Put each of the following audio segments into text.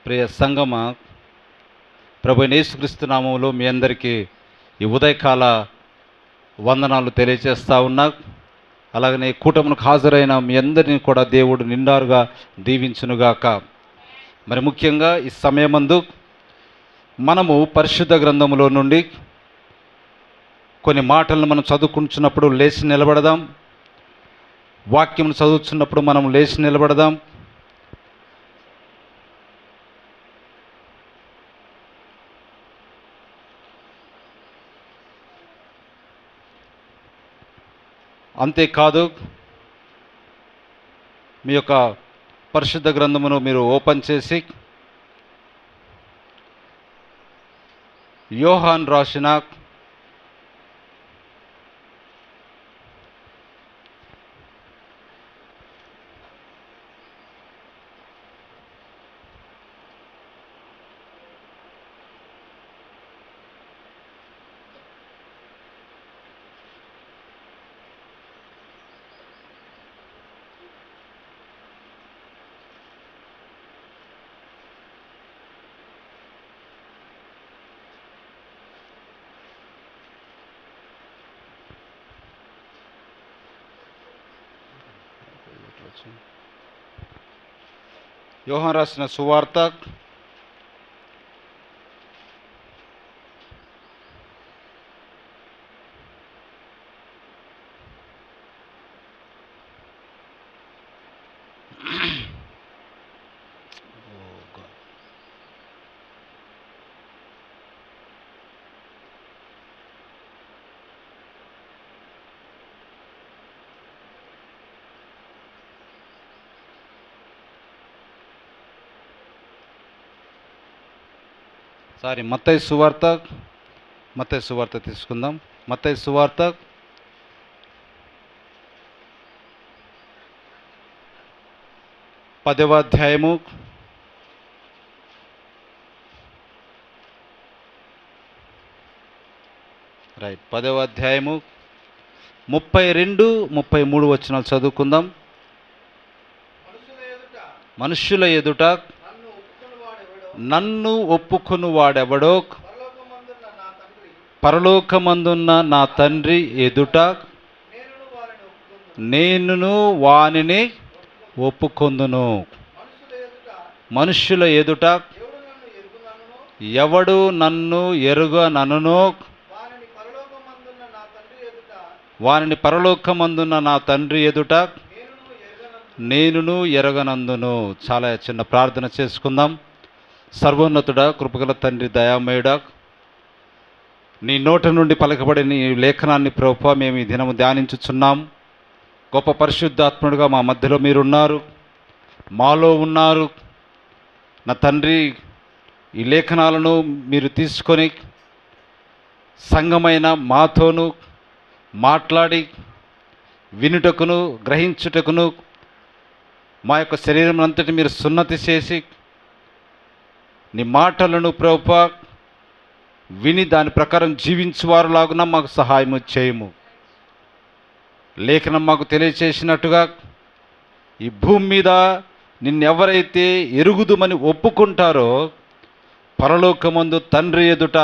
ప్రియ సంగమ, ప్రభు యేసుక్రీస్తు నామములో మీ అందరికీ ఈ ఉదయకాల వందనాలు తెలియజేస్తూ ఉన్నా. అలాగనే కూటమునకు హాజరైన మీ అందరినీ కూడా దేవుడు నిండారుగా దీవించునుగాక. మరి ముఖ్యంగా ఈ సమయమందు మనము పరిశుద్ధ గ్రంథములో నుండి కొన్ని మాటలను మనం చదువుకుంటున్నప్పుడు లేచి నిలబడదాం. వాక్యం చదువుతున్నప్పుడు మనం లేచి నిలబడదాం. అంతేకాదు, మీ యొక్క పరిశుద్ధ గ్రంథమును మీరు ఓపెన్ చేసి యోహాను రాసిన యోహాను రాసిన సువార్త 10 మత్తయి సువార్త తీసుకుందాం. మత్తయి సువార్త 10వ అధ్యాయము 32-33 వచనాలు చదువుకుందాం. మనుష్యుల ఎదుట నన్ను ఒప్పుకొను వాడెవడో పరలోకమందున్న నా తండ్రి ఎదుట నేనును వానిని ఒప్పుకొందును. మనుష్యుల ఎదుట ఎవడు నన్ను ఎరుగననునో వానిని పరలోకమందున్న నా తండ్రి ఎదుట నేనును ఎరగనందును. చాలా చిన్న ప్రార్థన చేసుకుందాం. సర్వోన్నతుడా, కృపగల తండ్రి, దయామయుడా, నీ నోట నుండి పలకబడిన నీ లేఖనాన్ని ప్రభువా మేము ఈ దినము ధ్యానించుచున్నాం. గొప్ప పరిశుద్ధాత్ముడుగా మా మధ్యలో మీరున్నారు, మాలో ఉన్నారు. నా తండ్రి, ఈ లేఖనాలను మీరు తీసుకొని సంఘమైన మాతోను మాట్లాడి వినుటకును గ్రహించుటకును మా యొక్క శరీరం అంతటి మీరు సున్నతి చేసి నీ మాటలను ప్రభువా విని దాని ప్రకారం జీవించువారులాగున మాకు సహాయం చేయము. లేఖనం మాకు తెలియచేసినట్టుగా ఈ భూమి మీద నిన్నెవరైతే ఎరుగుదుమని ఒప్పుకుంటారో పరలోకమందు తండ్రి ఎదుట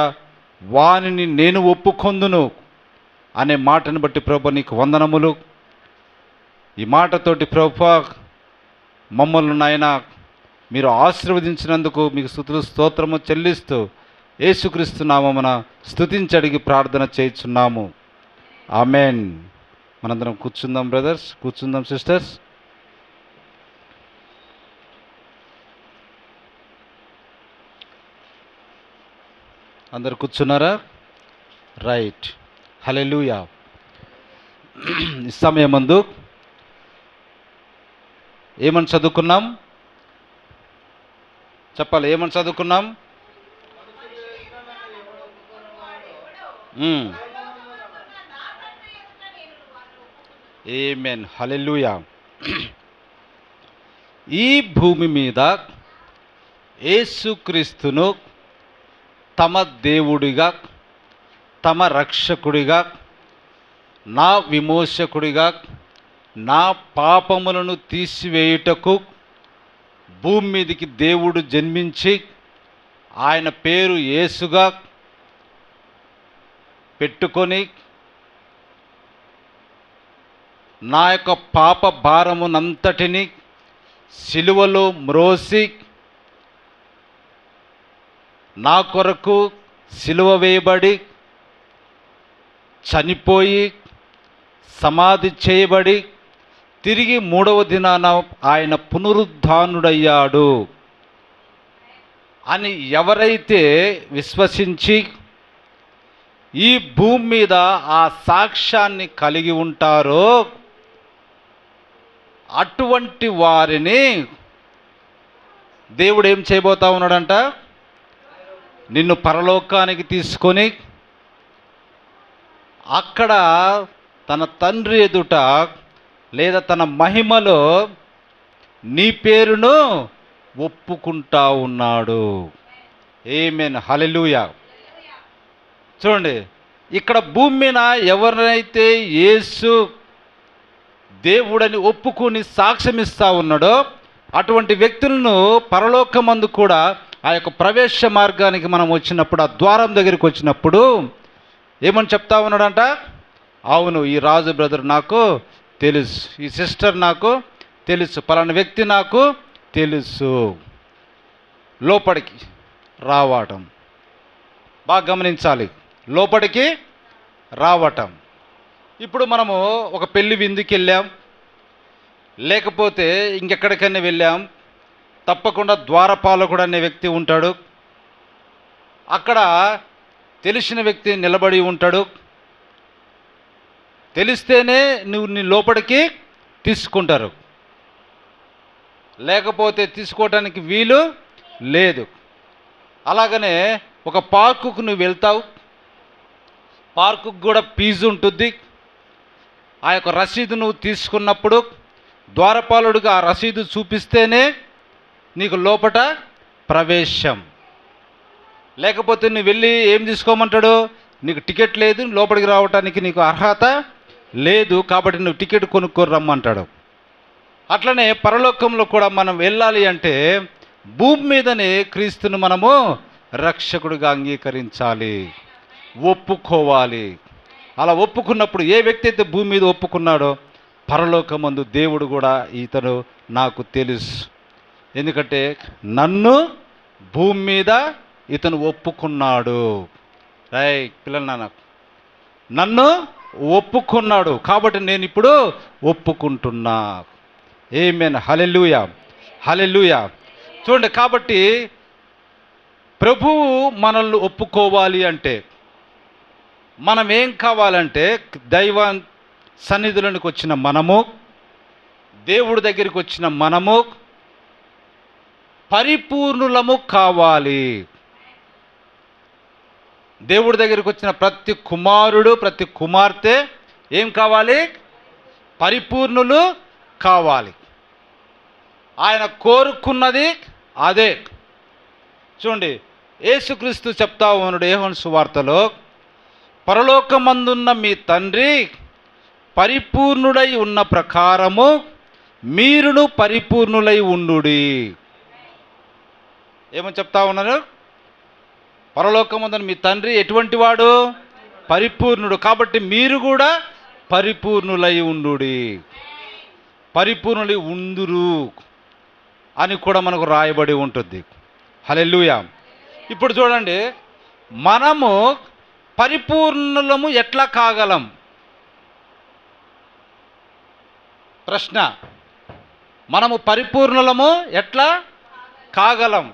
వానిని నేను ఒప్పుకొందును అనే మాటను బట్టి ప్రభువా నీకు వందనములు. ఈ మాటతోటి ప్రభువా మమ్మల్ని నాయన మీరు ఆశీర్వదించినందుకు మీకు స్తుతులు స్తోత్రము చెల్లిస్తూ యేసుక్రీస్తు నామమున స్తుతించి అడిగి ప్రార్థన చేయుచున్నాము. ఆమెన్. మనందరం కూర్చుందాం బ్రదర్స్, కూర్చుందాం సిస్టర్స్. అందరు కూర్చున్నారా? రైట్. హల్లెలూయా. ఈ సమయమందు ఏమని చదువుకున్నాం? చెప్పాలి, ఏమని చదువుకున్నాం? ఆమేన్. హల్లెలూయా. ఈ భూమి మీద యేసుక్రీస్తును తమ దేవుడిగా, తమ రక్షకుడిగా, నా విమోచకుడిగా, నా పాపములను తీసివేయుటకు భూమి మీదకి దేవుడు జన్మించి ఆయన పేరు యేసుగా పెట్టుకొని నా యొక్క పాప భారమునంతటిని సిలువలో మ్రోసి నా కొరకు సిలువ వేయబడి చనిపోయి సమాధి చేయబడి తిరిగి 3వ దినాన ఆయన పునరుద్ధానుడయ్యాడు అని ఎవరైతే విశ్వసించి ఈ భూమి మీద ఆ సాక్ష్యాన్ని కలిగి ఉంటారో అటువంటి వారిని దేవుడు ఏం చేయబోతా ఉన్నాడంట? నిన్ను పరలోకానికి తీసుకొని అక్కడ తన తండ్రి ఎదుట లేదా తన మహిమలో నీ పేరును ఒప్పుకుంటా ఉన్నాడు. ఆమేన్, హల్లెలూయా. చూడండి, ఇక్కడ భూమి మీద ఎవరినైతే యేసు దేవుడని ఒప్పుకొని సాక్ష్యం ఇస్తా ఉన్నాడో అటువంటి వ్యక్తులను పరలోకమందు కూడా ఆ యొక్క ప్రవేశ మార్గానికి మనం వచ్చినప్పుడు, ఆ ద్వారం దగ్గరికి వచ్చినప్పుడు ఏమని చెప్తా ఉన్నాడంట? అవును, ఈ రాజు బ్రదర్ నాకు తెలుసు, ఈ సిస్టర్ నాకు తెలుసు, పలానా వ్యక్తి నాకు తెలుసు. లోపలికి రావటం బాగా గమనించాలి. లోపలికి రావటం. ఇప్పుడు మనము ఒక పెళ్లి విందుకి వెళ్ళాం, లేకపోతే ఇంకెక్కడికైనా వెళ్ళాం, తప్పకుండా ద్వారపాలకుడు అనే వ్యక్తి ఉంటాడు. అక్కడ తెలిసిన వ్యక్తి నిలబడి ఉంటాడు. తెలిస్తేనే నీ లోపలికి తీసుకుంటారు, లేకపోతే తీసుకోవటానికి వీలు లేదు. అలాగనే ఒక పార్కుకు నువ్వు వెళ్తావు, పార్కుకు కూడా ఫీజు ఉంటుంది. ఆ యొక్క రసీదు నువ్వు తీసుకున్నప్పుడు ద్వారపాలుడిగా ఆ రసీదు చూపిస్తేనే నీకు లోపట ప్రవేశం. లేకపోతే నువ్వు వెళ్ళి ఏం తీసుకోమంటాడు? నీకు టికెట్ లేదు, లోపలికి రావటానికి నీకు అర్హత లేదు, కాబట్టి నువ్వు టికెట్ కొనుక్కొని రమ్మంటాడు. అట్లనే పరలోకంలో కూడా మనం వెళ్ళాలి అంటే భూమి మీదనే క్రీస్తును మనము రక్షకుడిగా అంగీకరించాలి, ఒప్పుకోవాలి. అలా ఒప్పుకున్నప్పుడు ఏ వ్యక్తి అయితే భూమి మీద ఒప్పుకున్నాడో పరలోకమందు దేవుడు కూడా ఇతను నాకు తెలుసు, ఎందుకంటే నన్ను భూమి మీద ఇతను ఒప్పుకున్నాడు. పిల్లలు, నన్ను ఒప్పుకున్నాడు కాబట్టి నేను ఇప్పుడు ఒప్పుకుంటున్నా. ఆమేన్, హల్లెలూయా, హల్లెలూయా. చూడండి, కాబట్టి ప్రభువు మనల్ని ఒప్పుకోవాలి అంటే మనం ఏం కావాలంటే దైవ సన్నిధిలోనికి వచ్చిన మనము, దేవుడి దగ్గరికి వచ్చిన మనము పరిపూర్ణులము కావాలి. దేవుడి దగ్గరికి వచ్చిన ప్రతి కుమారుడు, ప్రతి కుమార్తె ఏం కావాలి? పరిపూర్ణులు కావాలి. ఆయన కోరుకున్నది అదే. చూడండి, యేసుక్రీస్తు చెప్తా ఉన్నాడు యోహాను సువార్తలో, పరలోకమందున్న మీ తండ్రి పరిపూర్ణుడై ఉన్న ప్రకారము మీరును పరిపూర్ణులై ఉండుడి. ఏమని చెప్తా ఉన్నారు? పరలోకమందున్న మీ తండ్రి ఎటువంటి వాడు? పరిపూర్ణుడు. కాబట్టి మీరు కూడా పరిపూర్ణులై ఉండుడి, పరిపూర్ణులై ఉందురు అని కూడా మనకు రాయబడి ఉంటుంది. హల్లెలూయా. ఇప్పుడు చూడండి, మనము పరిపూర్ణులము ఎట్లా కాగలం? ప్రశ్న. మనము పరిపూర్ణులము ఎట్లా కాగలం?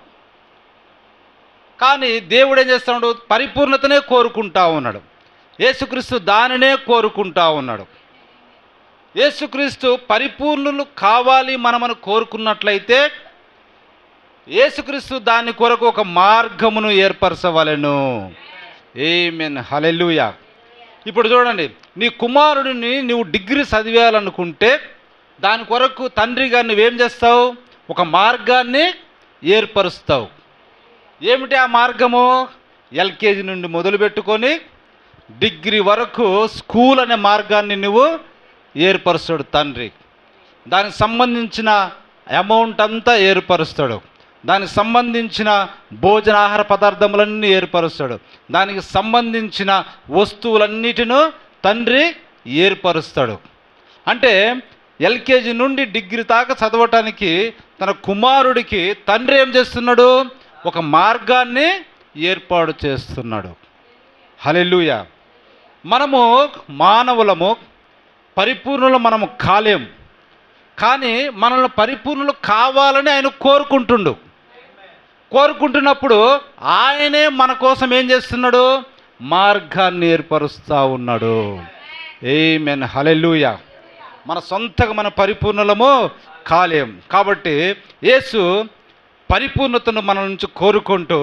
కానీ దేవుడు ఏం చేస్తున్నాడు? పరిపూర్ణతనే కోరుకుంటా ఉన్నాడు. యేసుక్రీస్తు దానినే కోరుకుంటా ఉన్నాడు. యేసుక్రీస్తు పరిపూర్ణులు కావాలి మనమని కోరుకున్నట్లయితే యేసుక్రీస్తు దాని కొరకు ఒక మార్గమును ఏర్పరచవలెను. ఆమేన్, హల్లెలూయా. ఇప్పుడు చూడండి, నీ కుమారుడిని నువ్వు డిగ్రీ చదివేయాలనుకుంటే దాని కొరకు తండ్రిగా నువ్వేం చేస్తావు? ఒక మార్గాన్ని ఏర్పరుస్తావు. ఏమిటి ఆ మార్గము? ఎల్కేజీ నుండి మొదలుపెట్టుకొని డిగ్రీ వరకు స్కూల్ అనే మార్గాన్ని నువ్వు ఏర్పరుస్తాడు తండ్రి. దానికి సంబంధించిన అమౌంట్ అంతా ఏర్పరుస్తాడు. దానికి సంబంధించిన భోజనాహార పదార్థములన్నీ ఏర్పరుస్తాడు. దానికి సంబంధించిన వస్తువులన్నిటినూ తండ్రి ఏర్పరుస్తాడు. అంటే ఎల్కేజీ నుండి డిగ్రీ దాకా చదవటానికి తన కుమారుడికి తండ్రి ఏం చేస్తున్నాడు? ఒక మార్గాన్ని ఏర్పాటు చేస్తున్నాడు. హల్లెలూయా. మనము మానవులము, పరిపూర్ణులు మనము కాలేం. కానీ మనల్ని పరిపూర్ణులు కావాలని ఆయన కోరుకుంటున్నప్పుడు ఆయనే మన కోసం ఏం చేస్తున్నాడు? మార్గాన్ని ఏర్పరుస్తూ ఉన్నాడు. ఆమేన్, హల్లెలూయా. మన సొంతగా మన పరిపూర్ణులము కాలేం. కాబట్టి యేసు పరిపూర్ణతను మన నుంచి కోరుకుంటూ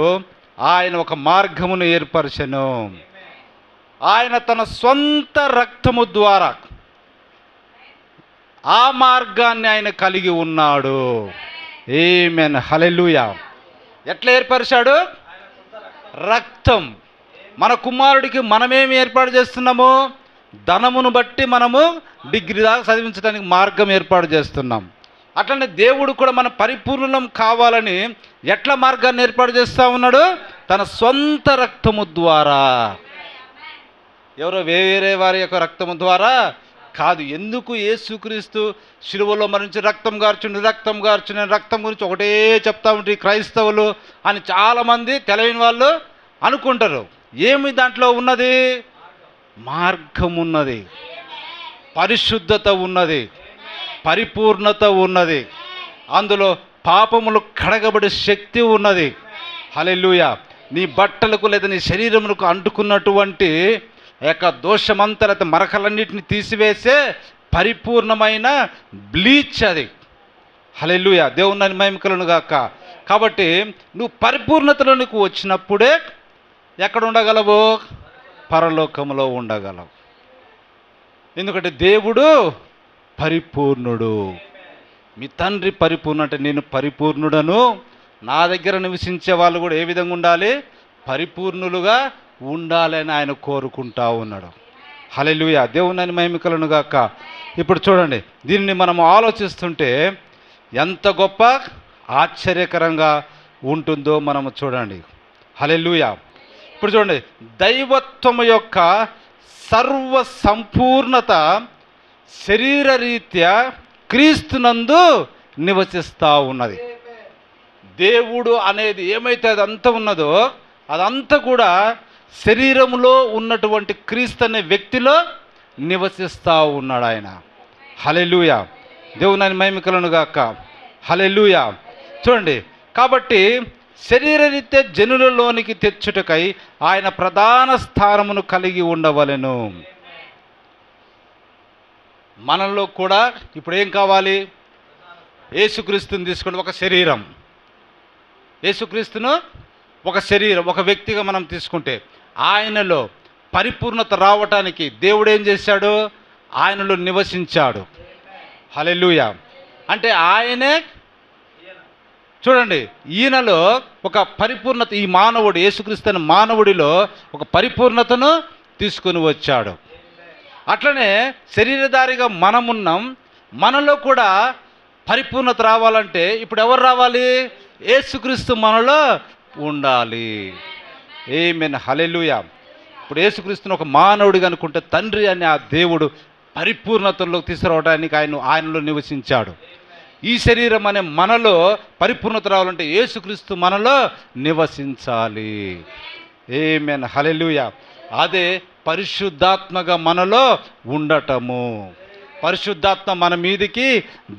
ఆయన ఒక మార్గమును ఏర్పరచెను. ఆయన తన సొంత రక్తము ద్వారా ఆ మార్గాన్ని ఆయన కలిగి ఉన్నాడు. ఆమేన్, హల్లెలూయా. ఎట్లా ఏర్పరిచాడు? రక్తం. మన కుమారుడికి మనమేమి ఏర్పాటు చేస్తున్నాము? ధనమును బట్టి మనము డిగ్రీ దాకా చదివించడానికి మార్గం ఏర్పాటు చేస్తున్నాం. అట్లనే దేవుడు కూడా మన పరిపూర్ణం కావాలని ఎట్లా మార్గాన్ని ఏర్పాటు చేస్తూ ఉన్నాడు? తన సొంత రక్తము ద్వారా. ఎవరో వేరే వారి యొక్క రక్తము ద్వారా కాదు. ఎందుకు యేసుక్రీస్తు శిలువలో మరించి రక్తం గార్చుని రక్తం గురించి ఒకటే చెప్తా ఉంటే క్రైస్తవులు అని చాలామంది తెలియని వాళ్ళు అనుకుంటారు. ఏమి దాంట్లో ఉన్నది? మార్గం ఉన్నది, పరిశుద్ధత ఉన్నది, పరిపూర్ణత ఉన్నది, అందులో పాపములు కడగబడే శక్తి ఉన్నది. హల్లెలూయా. నీ బట్టలకు లేదా నీ శరీరములకు అంటుకున్నటువంటి యొక్క దోషమంతా లేదా మరకలన్నిటిని తీసివేసే పరిపూర్ణమైన బ్లీచ్ అది. హల్లెలూయా. దేవుని మహిమ కలుగును గాక. కాబట్టి నువ్వు పరిపూర్ణతలో నీకు వచ్చినప్పుడే ఎక్కడ ఉండగలవు? పరలోకంలో ఉండగలవు. ఎందుకంటే దేవుడు పరిపూర్ణుడు. మీ తండ్రి పరిపూర్ణ అంటే నేను పరిపూర్ణుడను. నా దగ్గర నివసించే వాళ్ళు కూడా ఏ విధంగా ఉండాలి? పరిపూర్ణులుగా ఉండాలని ఆయన కోరుకుంటా ఉన్నాడు. హల్లెలూయా. దేవుని మహిమ కలుగును గాక. ఇప్పుడు చూడండి, దీన్ని మనం ఆలోచిస్తుంటే ఎంత గొప్ప ఆశ్చర్యకరంగా ఉంటుందో మనము చూడండి. హల్లెలూయా. ఇప్పుడు చూడండి, దైవత్వము యొక్క సర్వ సంపూర్ణత శరీరరీత్యా క్రీస్తునందు నివసిస్తూ ఉన్నది. దేవుడు అనేది ఏమైతే అదంతా ఉన్నదో అదంతా కూడా శరీరంలో ఉన్నటువంటి క్రీస్తు అనే వ్యక్తిలో నివసిస్తూ ఉన్నాడు ఆయన. హల్లెలూయా. దేవుని మహిమ కలుగును గాక. హల్లెలూయా. చూడండి, కాబట్టి శరీరరీత్యా జనులలోనికి తెచ్చుటకై ఆయన ప్రధాన స్థానమును కలిగి ఉండవలెను. మనలో కూడా ఇప్పుడు ఏం కావాలి? యేసుక్రీస్తుని తీసుకుంటే ఒక శరీరం, యేసుక్రీస్తును ఒక శరీరం, ఒక వ్యక్తిగా మనం తీసుకుంటే ఆయనలో పరిపూర్ణత రావటానికి దేవుడు ఏం చేశాడు? ఆయనలో నివసించాడు. హల్లెలూయా. అంటే ఆయనే చూడండి, ఈయనలో ఒక పరిపూర్ణత, ఈ మానవుడు యేసుక్రీస్తు అనే మానవుడిలో ఒక పరిపూర్ణతను తీసుకొని వచ్చాడు. అట్లనే శరీరధారిగా మనమున్నాం. మనలో కూడా పరిపూర్ణత రావాలంటే ఇప్పుడు ఎవరు రావాలి? యేసుక్రీస్తు మనలో ఉండాలి. ఆమేన్, హల్లెలూయా. ఇప్పుడు యేసుక్రీస్తుని ఒక మానవుడిగా అనుకుంటే తండ్రి అనే ఆ దేవుడు పరిపూర్ణతలో తీసుకురావడానికి ఆయనలో నివసించాడు. ఈ శరీరం అనే మనలో పరిపూర్ణత రావాలంటే యేసుక్రీస్తు మనలో నివసించాలి. ఆమేన్, హల్లెలూయా. అదే పరిశుద్ధాత్మగా మనలో ఉండటము, పరిశుద్ధాత్మ మన మీదికి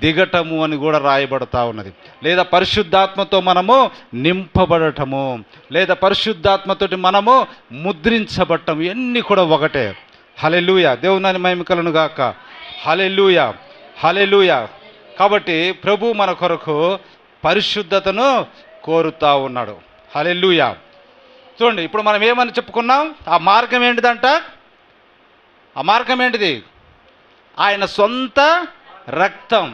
దిగటము అని కూడా రాయబడతా ఉన్నది. లేదా పరిశుద్ధాత్మతో మనము నింపబడటము, లేదా పరిశుద్ధాత్మతోటి మనము ముద్రించబడటం, ఇవన్నీ కూడా ఒకటే. హల్లెలూయా. దేవుని మహిమ కలుగును గాక. హల్లెలూయా, హల్లెలూయా. కాబట్టి ప్రభు మన కొరకు పరిశుద్ధతను కోరుతా ఉన్నాడు. హల్లెలూయా. చూడండి, ఇప్పుడు మనం ఏమని చెప్పుకున్నాం? ఆ మార్గం ఏంటిదంట? ఆ మార్గం ఏంటిది? ఆయన సొంత రక్తం.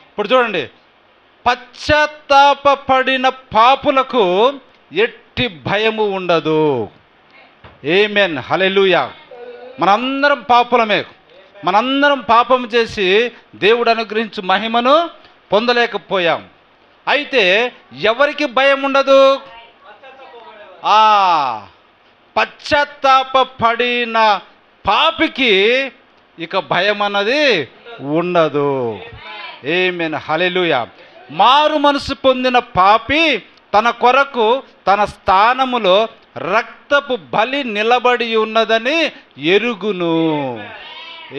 ఇప్పుడు చూడండి, పశ్చాత్తాపపడిన పాపులకు ఎట్టి భయము ఉండదు. ఆమేన్, హల్లెలూయా. మనందరం పాపులమే. మనందరం పాపం చేసి దేవుడు అనుగ్రహించు మహిమను పొందలేకపోయాం. అయితే ఎవరికి భయం ఉండదు? ఆ పశ్చాత్తాప పడిన పాపికి ఇక భయం అన్నది ఉండదు. ఆమేన్, హల్లెలూయా. మారు మనసు పొందిన పాపి తన కొరకు తన స్థానములో రక్తపు బలి నిలబడి ఉన్నదని ఎరుగును.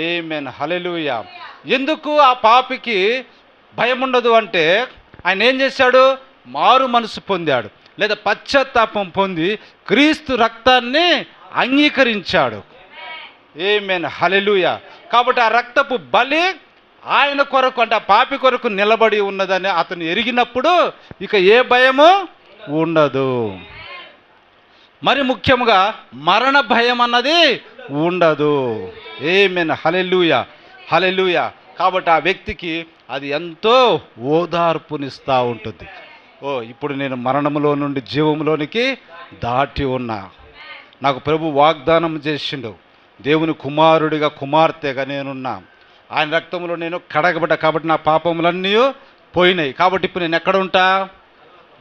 ఆమేన్, హల్లెలూయా. ఎందుకు ఆ పాపికి భయం ఉండదు అంటే, ఆయన ఏం చేశాడు? మారు మనసు పొందాడు, లేదా పశ్చాత్తాపం పొంది క్రీస్తు రక్తాన్ని అంగీకరించాడు. ఆమేన్, హల్లెలూయా. కాబట్టి ఆ రక్తపు బలి ఆయన కొరకు, అంటే ఆ పాపి కొరకు నిలబడి ఉన్నదని అతను ఎరిగినప్పుడు ఇక ఏ భయము ఉండదు. మరి ముఖ్యంగా మరణ భయం అన్నది ఉండదు. ఆమేన్, హల్లెలూయా, హల్లెలూయా. కాబట్టి ఆ వ్యక్తికి అది ఎంతో ఓదార్పునిస్తూ ఉంటుంది. ఇప్పుడు నేను మరణములో నుండి జీవములోనికి దాటి ఉన్నా. నాకు ప్రభు వాగ్దానం చేసిండు, దేవుని కుమారుడిగా కుమార్తెగా నేనున్నా. ఆయన రక్తంలో నేను కడగబడ్డా, కాబట్టి నా పాపములన్నీ పోయినాయి. కాబట్టి ఇప్పుడు నేను ఎక్కడ ఉంటా?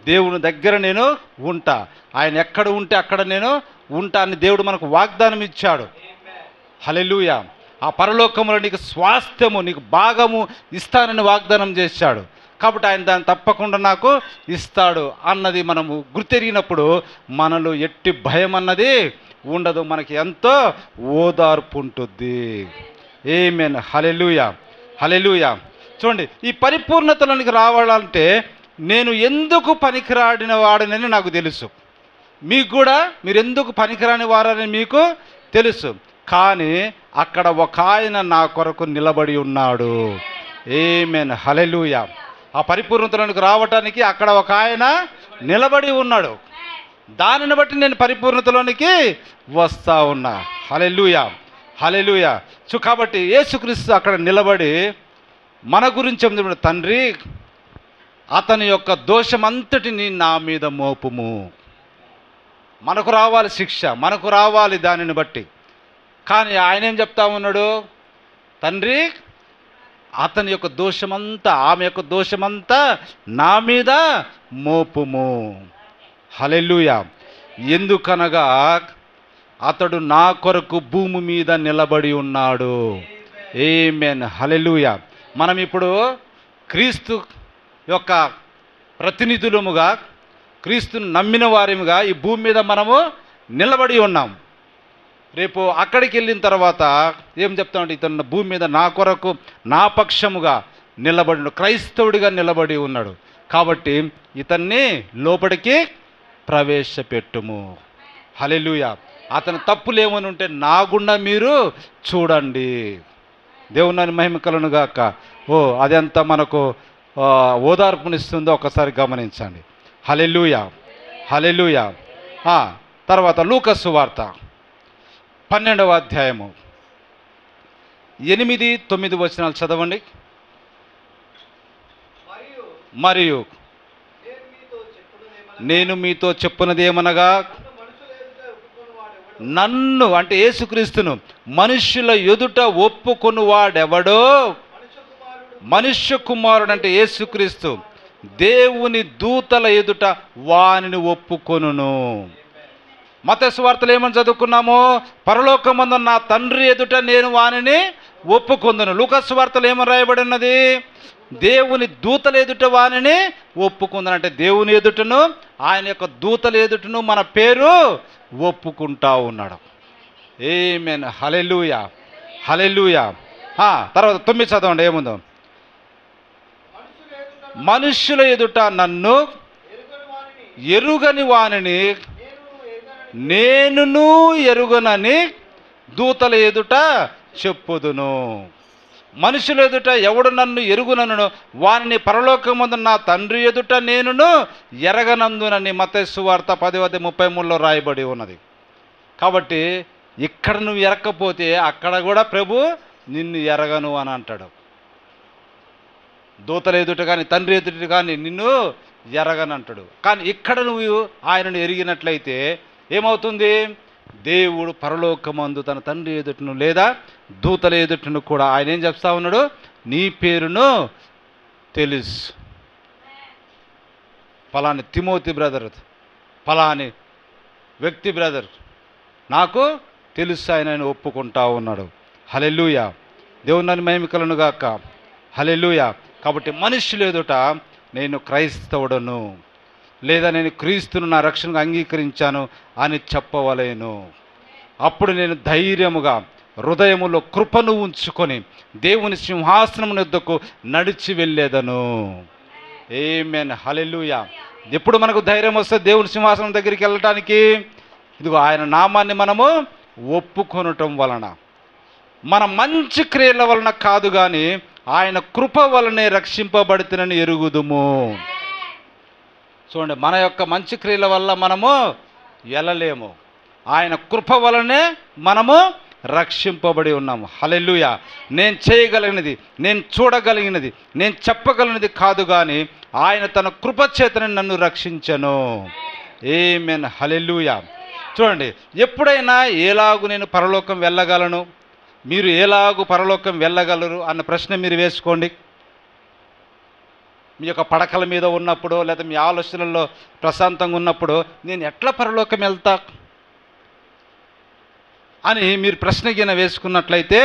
దేవుని దగ్గర నేను ఉంటా. ఆయన ఎక్కడ ఉంటే అక్కడ నేను ఉంటా అని దేవుడు మనకు వాగ్దానం ఇచ్చాడు. హల్లెలూయా. ఆ పరలోకములో నీకు స్వాస్థ్యము, నీకు భాగము ఇస్తానని వాగ్దానం చేశాడు. కాబట్టి ఆయన దాన్ని తప్పకుండా నాకు ఇస్తాడు అన్నది మనము గుర్తెరిగినప్పుడు మనలో ఎట్టి భయం అన్నది ఉండదు. మనకి ఎంతో ఓదార్పు ఉంటుంది. ఆమేన్, హల్లెలూయా, హల్లెలూయా. చూడండి, ఈ పరిపూర్ణతలోనికి రావాలంటే నేను ఎందుకు పనికిరాడిన వాడనని నాకు తెలుసు. మీకు కూడా మీరు ఎందుకు పనికిరాని వారని మీకు తెలుసు. కానీ అక్కడ ఒక ఆయన నా కొరకు నిలబడి ఉన్నాడు. ఆమేన్, హల్లెలూయా. ఆ పరిపూర్ణతలోనికి రావటానికి అక్కడ ఒక ఆయన నిలబడి ఉన్నాడు. దానిని బట్టి నేను పరిపూర్ణతలోనికి వస్తా ఉన్నా. హల్లెలూయా, హల్లెలూయా. సో కాబట్టి యేసుక్రీస్తు అక్కడ నిలబడి మన గురించి చెప్తున్నాడు, తండ్రి అతని యొక్క దోషమంతటిని నా మీద మోపుము. మనకు రావాలి శిక్ష, మనకు రావాలి దానిని బట్టి. కానీ ఆయన ఏం చెప్తా ఉన్నాడు? తండ్రి అతని యొక్క దోషమంతా, ఆమె యొక్క దోషమంతా నా మీద మోపుము. హల్లెలూయా. ఎందుకనగా అతడు నా కొరకు భూమి మీద నిలబడి ఉన్నాడు. ఆమేన్, హల్లెలూయా. మనం ఇప్పుడు క్రీస్తు యొక్క ప్రతినిధులముగా, క్రీస్తును నమ్మిన వారిగా ఈ భూమి మీద మనము నిలబడి ఉన్నాం. రేపు అక్కడికి వెళ్ళిన తర్వాత ఏం చెప్తామంటే, ఇతను భూమి మీద నా కొరకు నా పక్షముగా నిలబడి, క్రైస్తవుడిగా నిలబడి ఉన్నాడు. కాబట్టి ఇతన్ని లోపలికి ప్రవేశపెట్టుము. హల్లెలూయా. అతని తప్పులు ఏమని ఉంటే నా గుండా మీరు చూడండి. దేవుని మహిమ కలుగును గాక. అదెంత మనకు ఓదార్పునిస్తుందో ఒకసారి గమనించండి. హల్లెలూయా, హల్లెలూయా. తర్వాత లూకా సువార్త 12వ అధ్యాయము 8-9 వచనాలు చదవండి. మరియు నేను మీతో చెప్పున్నదేమనగా, నన్ను అంటే యేసుక్రీస్తును మనుష్యుల ఎదుట ఒప్పుకొనువాడెవడో, మనుష్య కుమారుడు అంటే యేసుక్రీస్తు దేవుని దూతల ఎదుట వానిని ఒప్పుకొనును. మత్తయి సువార్తలో ఏమని చదువుకున్నాము? పరలోకమందు నా తండ్రి ఎదుట నేను వానిని ఒప్పుకొందును. లూకా సువార్తలో ఏమని రాయబడి ఉన్నది? దేవుని దూతల ఎదుట వానిని ఒప్పుకుందను. అంటే దేవుని ఎదుటను ఆయన యొక్క దూతల ఎదుటను మన పేరు ఒప్పుకుంటా ఉన్నాడు. ఆమేన్, హల్లెలూయా, హల్లెలూయా. తర్వాత 9 చదవండి ఏముందో. మనుష్యుల ఎదుట నన్ను ఎరుగని వానిని నేనును ఎరుగనని దూతల ఎదుట చెప్పుదును. మనుషుల ఎదుట ఎవడు నన్ను ఎరుగునను వానిని పరలోకమందు నా తండ్రి ఎదుట నేనును ఎరగనందునని మత్తయి సువార్త 10:33 రాయబడి ఉన్నది. కాబట్టి ఇక్కడ నువ్వు ఎరగకపోతే అక్కడ కూడా ప్రభు నిన్ను ఎరగను అని అంటాడు. దూతల ఎదుట కానీ తండ్రి ఎదుట కానీ నిన్ను ఎరగనంటాడు. కానీ ఇక్కడ నువ్వు ఆయనను ఎరిగినట్లయితే ఏమవుతుంది? దేవుడు పరలోకమందు తన తండ్రి ఎదుటను లేదా దూతల ఎదుటను కూడా ఆయన ఏం చెప్తా ఉన్నాడు? నీ పేరును తెలుసు. ఫలాని తిమోతి బ్రదర్, ఫలాని వ్యక్తి బ్రదర్ నాకు తెలుసు ఆయన ఒప్పుకుంటా ఉన్నాడు. హల్లెలూయా. దేవుని మహిమ గాక. హల్లెలూయా. కాబట్టి మనుషులు ఎదుట నేను క్రైస్తవుడను లేదా నేను క్రీస్తును నా రక్షణగా అంగీకరించాను అని చెప్పవలేను. అప్పుడు నేను ధైర్యముగా హృదయములో కృపను ఉంచుకొని దేవుని సింహాసనం వద్దకు నడిచి వెళ్ళేదను. ఆమేన్. హల్లెలూయా. ఎప్పుడు మనకు ధైర్యం వస్తే దేవుని సింహాసనం దగ్గరికి వెళ్ళటానికి? ఇదిగో ఆయన నామాన్ని మనము ఒప్పుకొనటం వలన, మన మంచి క్రియల వలన కాదు, కానీ ఆయన కృప వలనే రక్షింపబడితేనని ఎరుగుదుము. చూడండి, మన యొక్క మంచి క్రియల వల్ల మనము వెళ్ళలేము, ఆయన కృప వలనే మనము రక్షింపబడి ఉన్నాము. హల్లెలూయా. నేను చేయగలిగినది, నేను చూడగలిగినది, నేను చెప్పగలిగినది కాదు, కానీ ఆయన తన కృప చేతనే నన్ను రక్షించెను. ఆమేన్. హల్లెలూయా. చూడండి, ఎప్పుడైనా ఎలాగు నేను పరలోకం వెళ్ళగలను, మీరు ఎలాగూ పరలోకం వెళ్ళగలరు అన్న ప్రశ్న మీరు వేసుకోండి. మీ యొక్క పడకల మీద ఉన్నప్పుడు లేదా మీ ఆలోచనల్లో ప్రశాంతంగా ఉన్నప్పుడు నేను ఎట్లా పరలోకం వెళ్తా అని మీరు ప్రశ్నగిన వేసుకున్నట్లయితే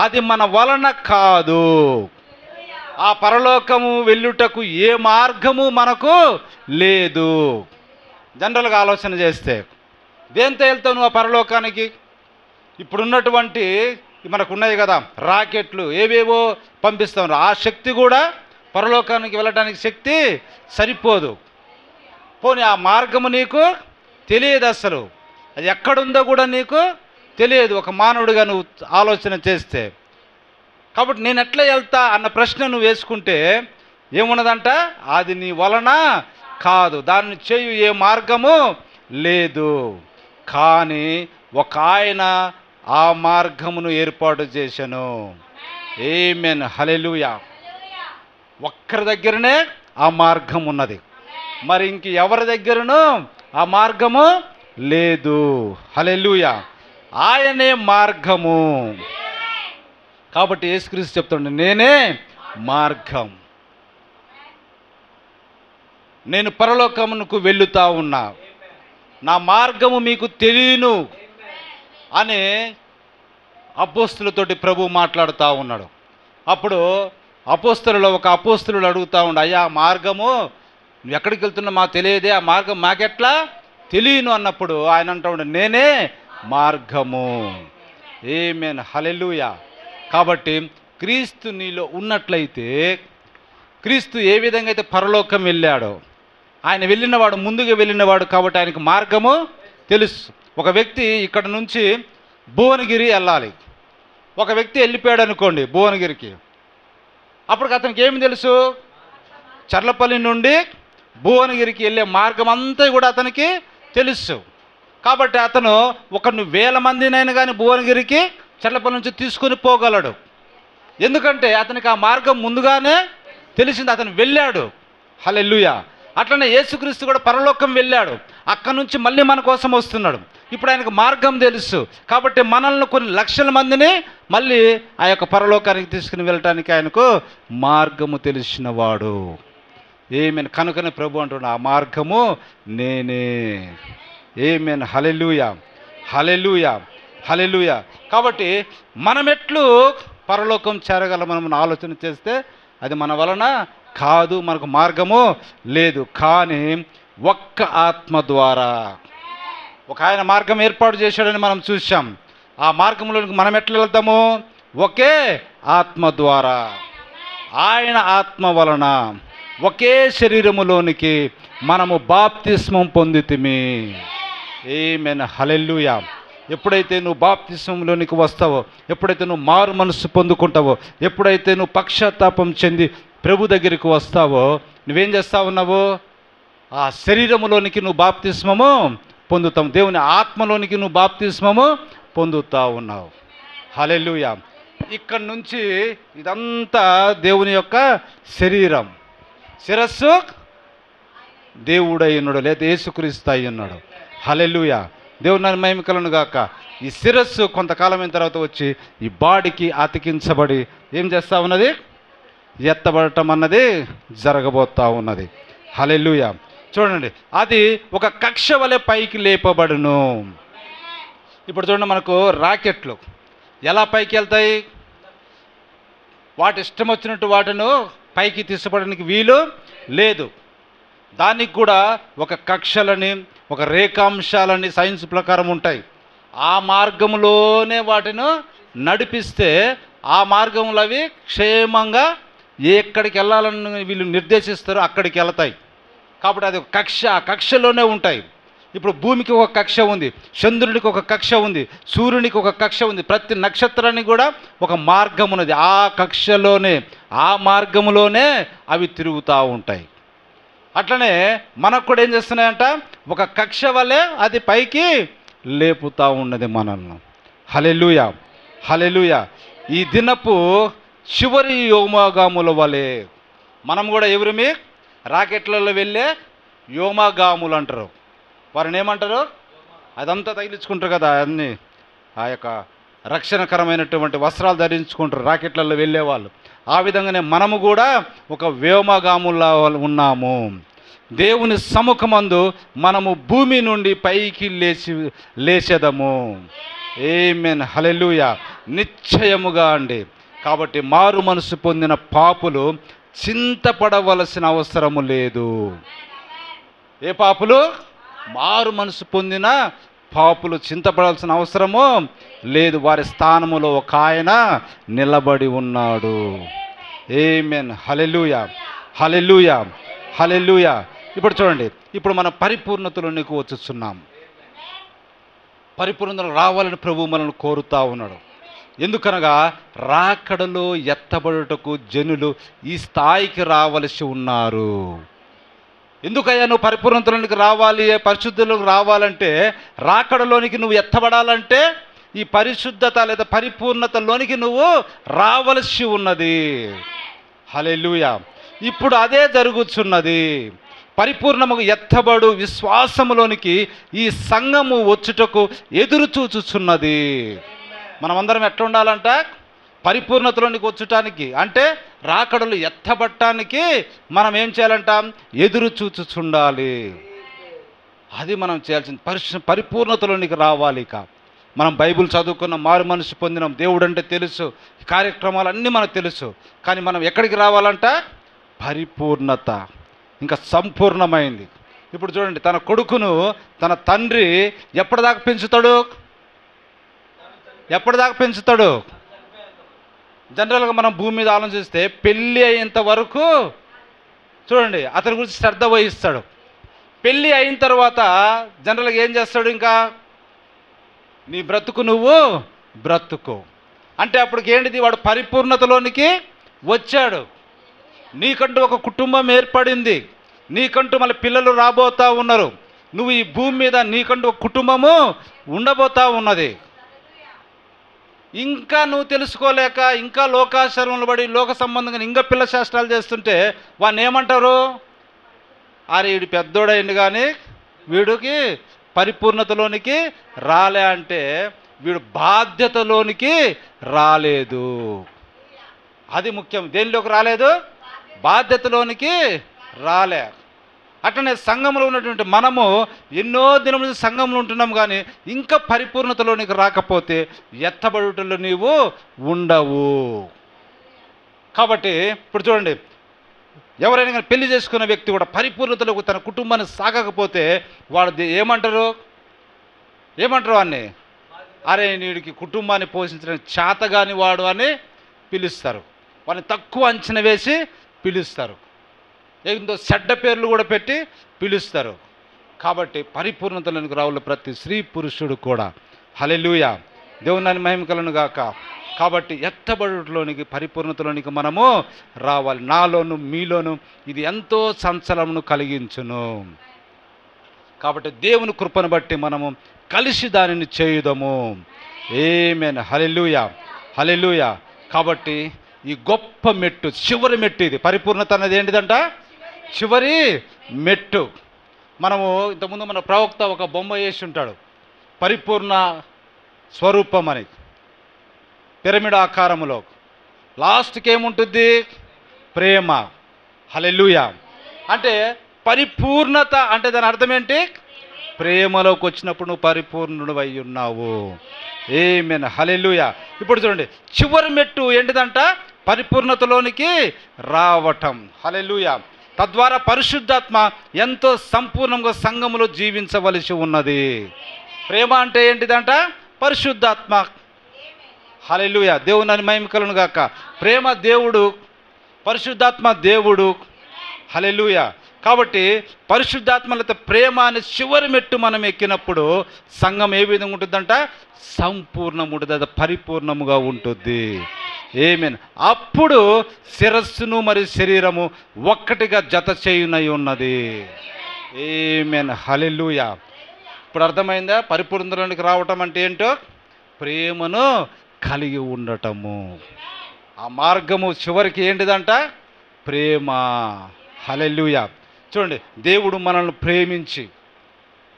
అది మన వలన కాదు. ఆ పరలోకము వెళ్ళుటకు ఏ మార్గము మనకు లేదు. జనరల్గా ఆలోచన చేస్తే దేంతో వెళ్తావు నువ్వు ఆ పరలోకానికి? ఇప్పుడున్నటువంటి మనకు ఉన్నాయి కదా రాకెట్లు, ఏవేవో పంపిస్తాం. ఆ శక్తి కూడా పరలోకానికి వెళ్ళడానికి శక్తి సరిపోదు. పోనీ ఆ మార్గము నీకు తెలియదు, అసలు అది ఎక్కడుందో కూడా నీకు తెలియదు ఒక మానవుడిగా నువ్వు ఆలోచన చేస్తే. కాబట్టి నేను ఎట్లా వెళ్తా అన్న ప్రశ్న నువ్వు వేసుకుంటే ఏమున్నదంట? అది నీ వలన కాదు, దాన్ని చేయు ఏ మార్గము లేదు. కానీ ఒక ఆయన ఆ మార్గమును ఏర్పాటు చేశాను. ఆమేన్. హల్లెలూయా. ఒక్కరి దగ్గరనే ఆ మార్గం ఉన్నది, మరి ఇంక ఎవరి దగ్గరనూ ఆ మార్గము లేదు. హల్లెలూయా. ఆయనే మార్గము. కాబట్టి యేసుక్రీస్తు చెప్తాడు, నేనే మార్గం, నేను పరలోకమునకు వెళ్ళుతా ఉన్నా, నా మార్గము మీకు తెలియను అని అపోస్తులతోటి ప్రభు మాట్లాడుతూ ఉన్నాడు. అప్పుడు అపోస్తులలో ఒక అపోస్తులు అడుగుతూ ఉండు, అయ్యా మార్గము నువ్వు ఎక్కడికి వెళ్తున్నా మాకు తెలియదే, ఆ మార్గం మాకెట్లా తెలియను అన్నప్పుడు ఆయన అంటూ ఉండు, నేనే మార్గము. ఆమేన్. హల్లెలూయా. కాబట్టి క్రీస్తు నీలో ఉన్నట్లయితే, క్రీస్తు ఏ విధంగా అయితే పరలోకం వెళ్ళాడో, ఆయన వెళ్ళినవాడు ముందుగా వెళ్ళినవాడు కాబట్టి ఆయనకు మార్గము తెలుసు. ఒక వ్యక్తి ఇక్కడ నుంచి భువనగిరి వెళ్ళాలి, ఒక వ్యక్తి వెళ్ళిపోయాడు అనుకోండి భువనగిరికి, అప్పటికి అతనికి ఏమి తెలుసు? చర్లపల్లి నుండి భువనగిరికి వెళ్ళే మార్గం అంతా కూడా అతనికి తెలుసు. కాబట్టి అతను ఒక 1000 మందినైనా కానీ భువనగిరికి చర్లపల్లి నుంచి తీసుకొని పోగలడు. ఎందుకంటే అతనికి ఆ మార్గం ముందుగానే తెలిసింది, అతను వెళ్ళాడు. హల్లెలూయా. అట్లనే యేసుక్రీస్తు కూడా పరలోకం వెళ్ళాడు, అక్కడి నుంచి మళ్ళీ మన కోసం వస్తున్నాడు. ఇప్పుడు ఆయనకు మార్గం తెలుసు కాబట్టి మనల్ని కొన్ని లక్షల మందిని మళ్ళీ ఆ యొక్క పరలోకానికి తీసుకుని వెళ్ళటానికి ఆయనకు మార్గము తెలిసినవాడు. ఆమేన్. కనుకనే ప్రభు అంటున్నాడు, ఆ మార్గము నేనే. ఆమేన్. హల్లెలూయా. హల్లెలూయా. హల్లెలూయా. కాబట్టి మనమెట్లు పరలోకం చేరగలమని ఆలోచన చేస్తే అది మన వలన కాదు, మనకు మార్గము లేదు. కానీ ఒక్క ఆత్మ ద్వారా ఒక ఆయన మార్గం ఏర్పాటు చేశాడని మనం చూసాం. ఆ మార్గంలోనికి మనం ఎట్లా వెళ్తాము? ఒకే ఆత్మ ద్వారా, ఆయన ఆత్మ వలన ఒకే శరీరములోనికి మనము బాప్తిస్మం పొందితిమి. ఆమేన్. హల్లెలూయా. ఎప్పుడైతే నువ్వు బాప్తిస్మంలోనికి వస్తావో, ఎప్పుడైతే నువ్వు మారు మనస్సు పొందుకుంటావో, ఎప్పుడైతే నువ్వు పశ్చాత్తాపం చెంది ప్రభు దగ్గరికి వస్తావో, నువ్వేం చేస్తా ఉన్నావు? ఆ శరీరములోనికి నువ్వు బాప్తిస్మము పొందుతావు, దేవుని ఆత్మలోనికి నువ్వు బాప్తిస్మము పొందుతా ఉన్నావు. హల్లెలూయా. ఇక్కడ నుంచి ఇదంతా దేవుని యొక్క శరీరం, శిరస్సు దేవుడై ఉన్నాడు లేదా యేసుక్రీస్తు అయి ఉన్నాడు. హల్లెలూయా. దేవుని మహిమ కలుగును గాక. ఈ శిరస్సు కొంతకాలం అయిన తర్వాత వచ్చి ఈ బాడీకి అతికించబడి ఏం చేస్తా ఉన్నది? ఎత్తబడటం అన్నది జరగబోతా ఉన్నది. హల్లెలూయా. చూడండి, అది ఒక కక్ష వలె పైకి లేపబడును. ఇప్పుడు చూడండి, మనకు రాకెట్లు ఎలా పైకి వెళ్తాయి? వాటి ఇష్టం వచ్చినట్టు వాటిను పైకి తీసుకోవడానికి వీలు లేదు. దానికి కూడా ఒక కక్షలని, ఒక రేఖాంశాలని సైన్స్ ప్రకారం ఉంటాయి. ఆ మార్గంలోనే వాటిని నడిపిస్తే ఆ మార్గంలో అవి క్షేమంగా ఎక్కడికి వెళ్ళాలని వీళ్ళు నిర్దేశిస్తారో అక్కడికి వెళ్తాయి. కాబట్టి అది ఒక కక్ష, ఆ కక్షలోనే ఉంటాయి. ఇప్పుడు భూమికి ఒక కక్ష ఉంది, చంద్రుడికి ఒక కక్ష ఉంది, సూర్యునికి ఒక కక్ష ఉంది, ప్రతి నక్షత్రానికి కూడా ఒక మార్గం ఉన్నది. ఆ కక్షలోనే, ఆ మార్గంలోనే అవి తిరుగుతూ ఉంటాయి. అట్లనే మనకు కూడా ఏం చేస్తున్నాయంట, ఒక కక్ష వలె అది పైకి లేపుతూ ఉన్నది మనల్ని. హల్లెలూయా, హల్లెలూయా. ఈ దినపు చివరి వ్యోమగాముల వలె మనం కూడా ఎవరిమి రాకెట్లలో వెళ్ళే వ్యోమగాములు అంటారు. వారిని ఏమంటారు? అదంతా తగిలించుకుంటారు కదా, అన్నీ ఆ యొక్క రక్షణకరమైనటువంటి వస్త్రాలు ధరించుకుంటారు రాకెట్లలో వెళ్ళేవాళ్ళు. ఆ విధంగానే మనము కూడా ఒక వ్యోమగాములా ఉన్నాము. దేవుని సముఖమందు మనము భూమి నుండి పైకి లేచెదము. ఆమేన్, హల్లెలూయా. నిశ్చయముగా అండి. కాబట్టి మారు మనసు పొందిన పాపులు చింతపడవలసిన అవసరము లేదు. ఏ పాపులు? మారు మనసు పొందిన పాపులు చింతపడాల్సిన అవసరము లేదు. వారి స్థానములో ఒక ఆయన నిలబడి ఉన్నాడు. ఆమేన్, హల్లెలూయా, హల్లెలూయా, హల్లెలూయా. ఇప్పుడు చూడండి, ఇప్పుడు మనం పరిపూర్ణతలోనికి వచ్చుచున్నాం. పరిపూర్ణతలు రావాలని ప్రభువు మనల్ని కోరుతా ఉన్నాడు. ఎందుకనగా రాకడలో ఎత్తబడుటకు జనులు ఈ స్థాయికి రావలసి ఉన్నారు. ఎందుకయ్యా నువ్వు పరిపూర్ణతలోనికి రావాలి, పరిశుద్ధులకు రావాలంటే, రాకడలోనికి నువ్వు ఎత్తబడాలంటే ఈ పరిశుద్ధత లేదా పరిపూర్ణతలోనికి నువ్వు రావలసి ఉన్నది. హల్లెలూయా. ఇప్పుడు అదే జరుగుతున్నది. పరిపూర్ణముగా ఎత్తబడు విశ్వాసములోనికి ఈ సంఘము వచ్చుటకు ఎదురు చూచుచున్నది. మనమందరం ఎట్లా ఉండాలంట? పరిపూర్ణతలోనికి వచ్చుటానికి, అంటే రాకడలు ఎత్తబడటానికి మనం ఏం చేయాలంట? ఎదురు చూచుచుండాలి. అది మనం చేయాల్సింది. పరిపూర్ణతలోనికి రావాలి. ఇక మనం బైబిల్ చదువుకున్న, మారు మనసు పొందినాం, దేవుడు అంటే తెలుసు, కార్యక్రమాలన్నీ మనకు తెలుసు. కానీ మనం ఎక్కడికి రావాలంట? పరిపూర్ణత, ఇంకా సంపూర్ణమైంది. ఇప్పుడు చూడండి, తన కొడుకును తన తండ్రి ఎప్పటిదాకా పెంచుతాడు? ఎప్పటిదాకా పెంచుతాడు? జనరల్గా మనం భూమి మీద ఆలోచిస్తే పెళ్ళి అయ్యేంత వరకు చూడండి అతని గురించి శ్రద్ధ వహిస్తాడు. పెళ్ళి అయిన తర్వాత జనరల్గా ఏం చేస్తాడు? ఇంకా నీ బ్రతుకు నువ్వు బ్రతుకు అంటే అప్పటికి ఏంటిది? వాడు పరిపూర్ణతలోనికి వచ్చాడు. నీకంటూ ఒక కుటుంబం ఏర్పడింది, నీకంటూ మళ్ళీ పిల్లలు రాబోతా ఉన్నారు. నువ్వు ఈ భూమి మీద నీకంటూ ఒక కుటుంబము ఉండబోతా ఉన్నది. ఇంకా నువ్వు తెలుసుకోలేక, ఇంకా లోకాచారంలో పడి లోక సంబంధంగా ఇంకా పిల్ల శాస్త్రాలు చేస్తుంటే వాడిని ఏమంటారు? అరే వీడు పెద్దోడైంది కానీ వీడికి పరిపూర్ణతలోనికి రాలే అంటే వీడు బాధ్యతలోనికి రాలేదు. అది ముఖ్యం. దేనిలోకి రాలేదు? బాధ్యతలోనికి రాలే. అట్లనే సంఘంలో ఉన్నటువంటి మనము ఎన్నో దినం నుంచి సంఘంలో ఉంటున్నాం, కానీ ఇంకా పరిపూర్ణతలోనికి రాకపోతే ఎత్తబడుటలో నీవు ఉండవు. కాబట్టి ఇప్పుడు చూడండి, ఎవరైనా కానీ పెళ్లి చేసుకున్న వ్యక్తి కూడా పరిపూర్ణతలోకి తన కుటుంబాన్ని సాగకపోతే వాడు ఏమంటారు? వాడిని అరే వీడికి కుటుంబాన్ని పోషించడానికి చేతగాని వాడు అని పిలుస్తారు. వాడిని తక్కువ అంచనా వేసి పిలుస్తారు. ఏందో చెడ్డ పేర్లు కూడా పెట్టి పిలుస్తారు. కాబట్టి పరిపూర్ణతలోనికి రావాలి ప్రతి స్త్రీ పురుషుడు కూడా. హల్లెలూయా, దేవుని మహిమ కలుగును గాక. కాబట్టి ఎత్తబడులోనికి, పరిపూర్ణతలోనికి మనము రావాలి. నాలోను మీలోను ఇది ఎంతో సంచలనను కలిగించును. కాబట్టి దేవుని కృపను బట్టి మనము కలిసి దానిని చేయుదము. ఆమేన్, హల్లెలూయా, హల్లెలూయా. కాబట్టి ఈ గొప్ప మెట్టు, చివరి మెట్టు ఇది. పరిపూర్ణత అనేది ఏంటిదంట? చివరి మెట్టు. మనము ఇంతకుముందు మన ప్రవక్త ఒక బొమ్మ వేసి ఉంటాడు, పరిపూర్ణ స్వరూపం అని, పిరమిడ్ ఆకారములో. లాస్ట్కి ఏముంటుంది? ప్రేమ. హల్లెలూయా. అంటే పరిపూర్ణత అంటే దాని అర్థం ఏంటి? ప్రేమలోకి వచ్చినప్పుడు నువ్వు పరిపూర్ణుడు అయి ఉన్నావు. ఆమేన్. హల్లెలూయా. ఇప్పుడు చూడండి, చివరి మెట్టు ఏంటిదంట? పరిపూర్ణతలోనికి రావటం. హల్లెలూయా. తద్వారా పరిశుద్ధాత్మ ఎంతో సంపూర్ణంగా సంఘములో జీవించవలసి ఉన్నది. ప్రేమ అంటే ఏంటిదంట? పరిశుద్ధాత్మ. హల్లెలూయా. దేవుని మహిమ కలుగును గాక. ప్రేమ దేవుడు, పరిశుద్ధాత్మ దేవుడు. హల్లెలూయా. కాబట్టి పరిశుద్ధాత్మలతో ప్రేమ అనే చివరి మెట్టు మనం ఎక్కినప్పుడు సంఘం ఏ విధంగా ఉంటుందంట? సంపూర్ణం ఉంటుంది, అది పరిపూర్ణముగా ఉంటుంది. ఆమేన్. అప్పుడు శిరస్సును మరియు శరీరము ఒక్కటిగా జత చేయునై ఉన్నది. ఆమేన్. హల్లెలూయా. ఇప్పుడు అర్థమైందా? పరిపూర్ణతలోనికి రావటం అంటే ఏంటో? ప్రేమను కలిగి ఉండటము. ఆ మార్గము చివరికి ఏంటిదంట? ప్రేమ. హల్లెలూయా. చూడండి, దేవుడు మనల్ని ప్రేమించి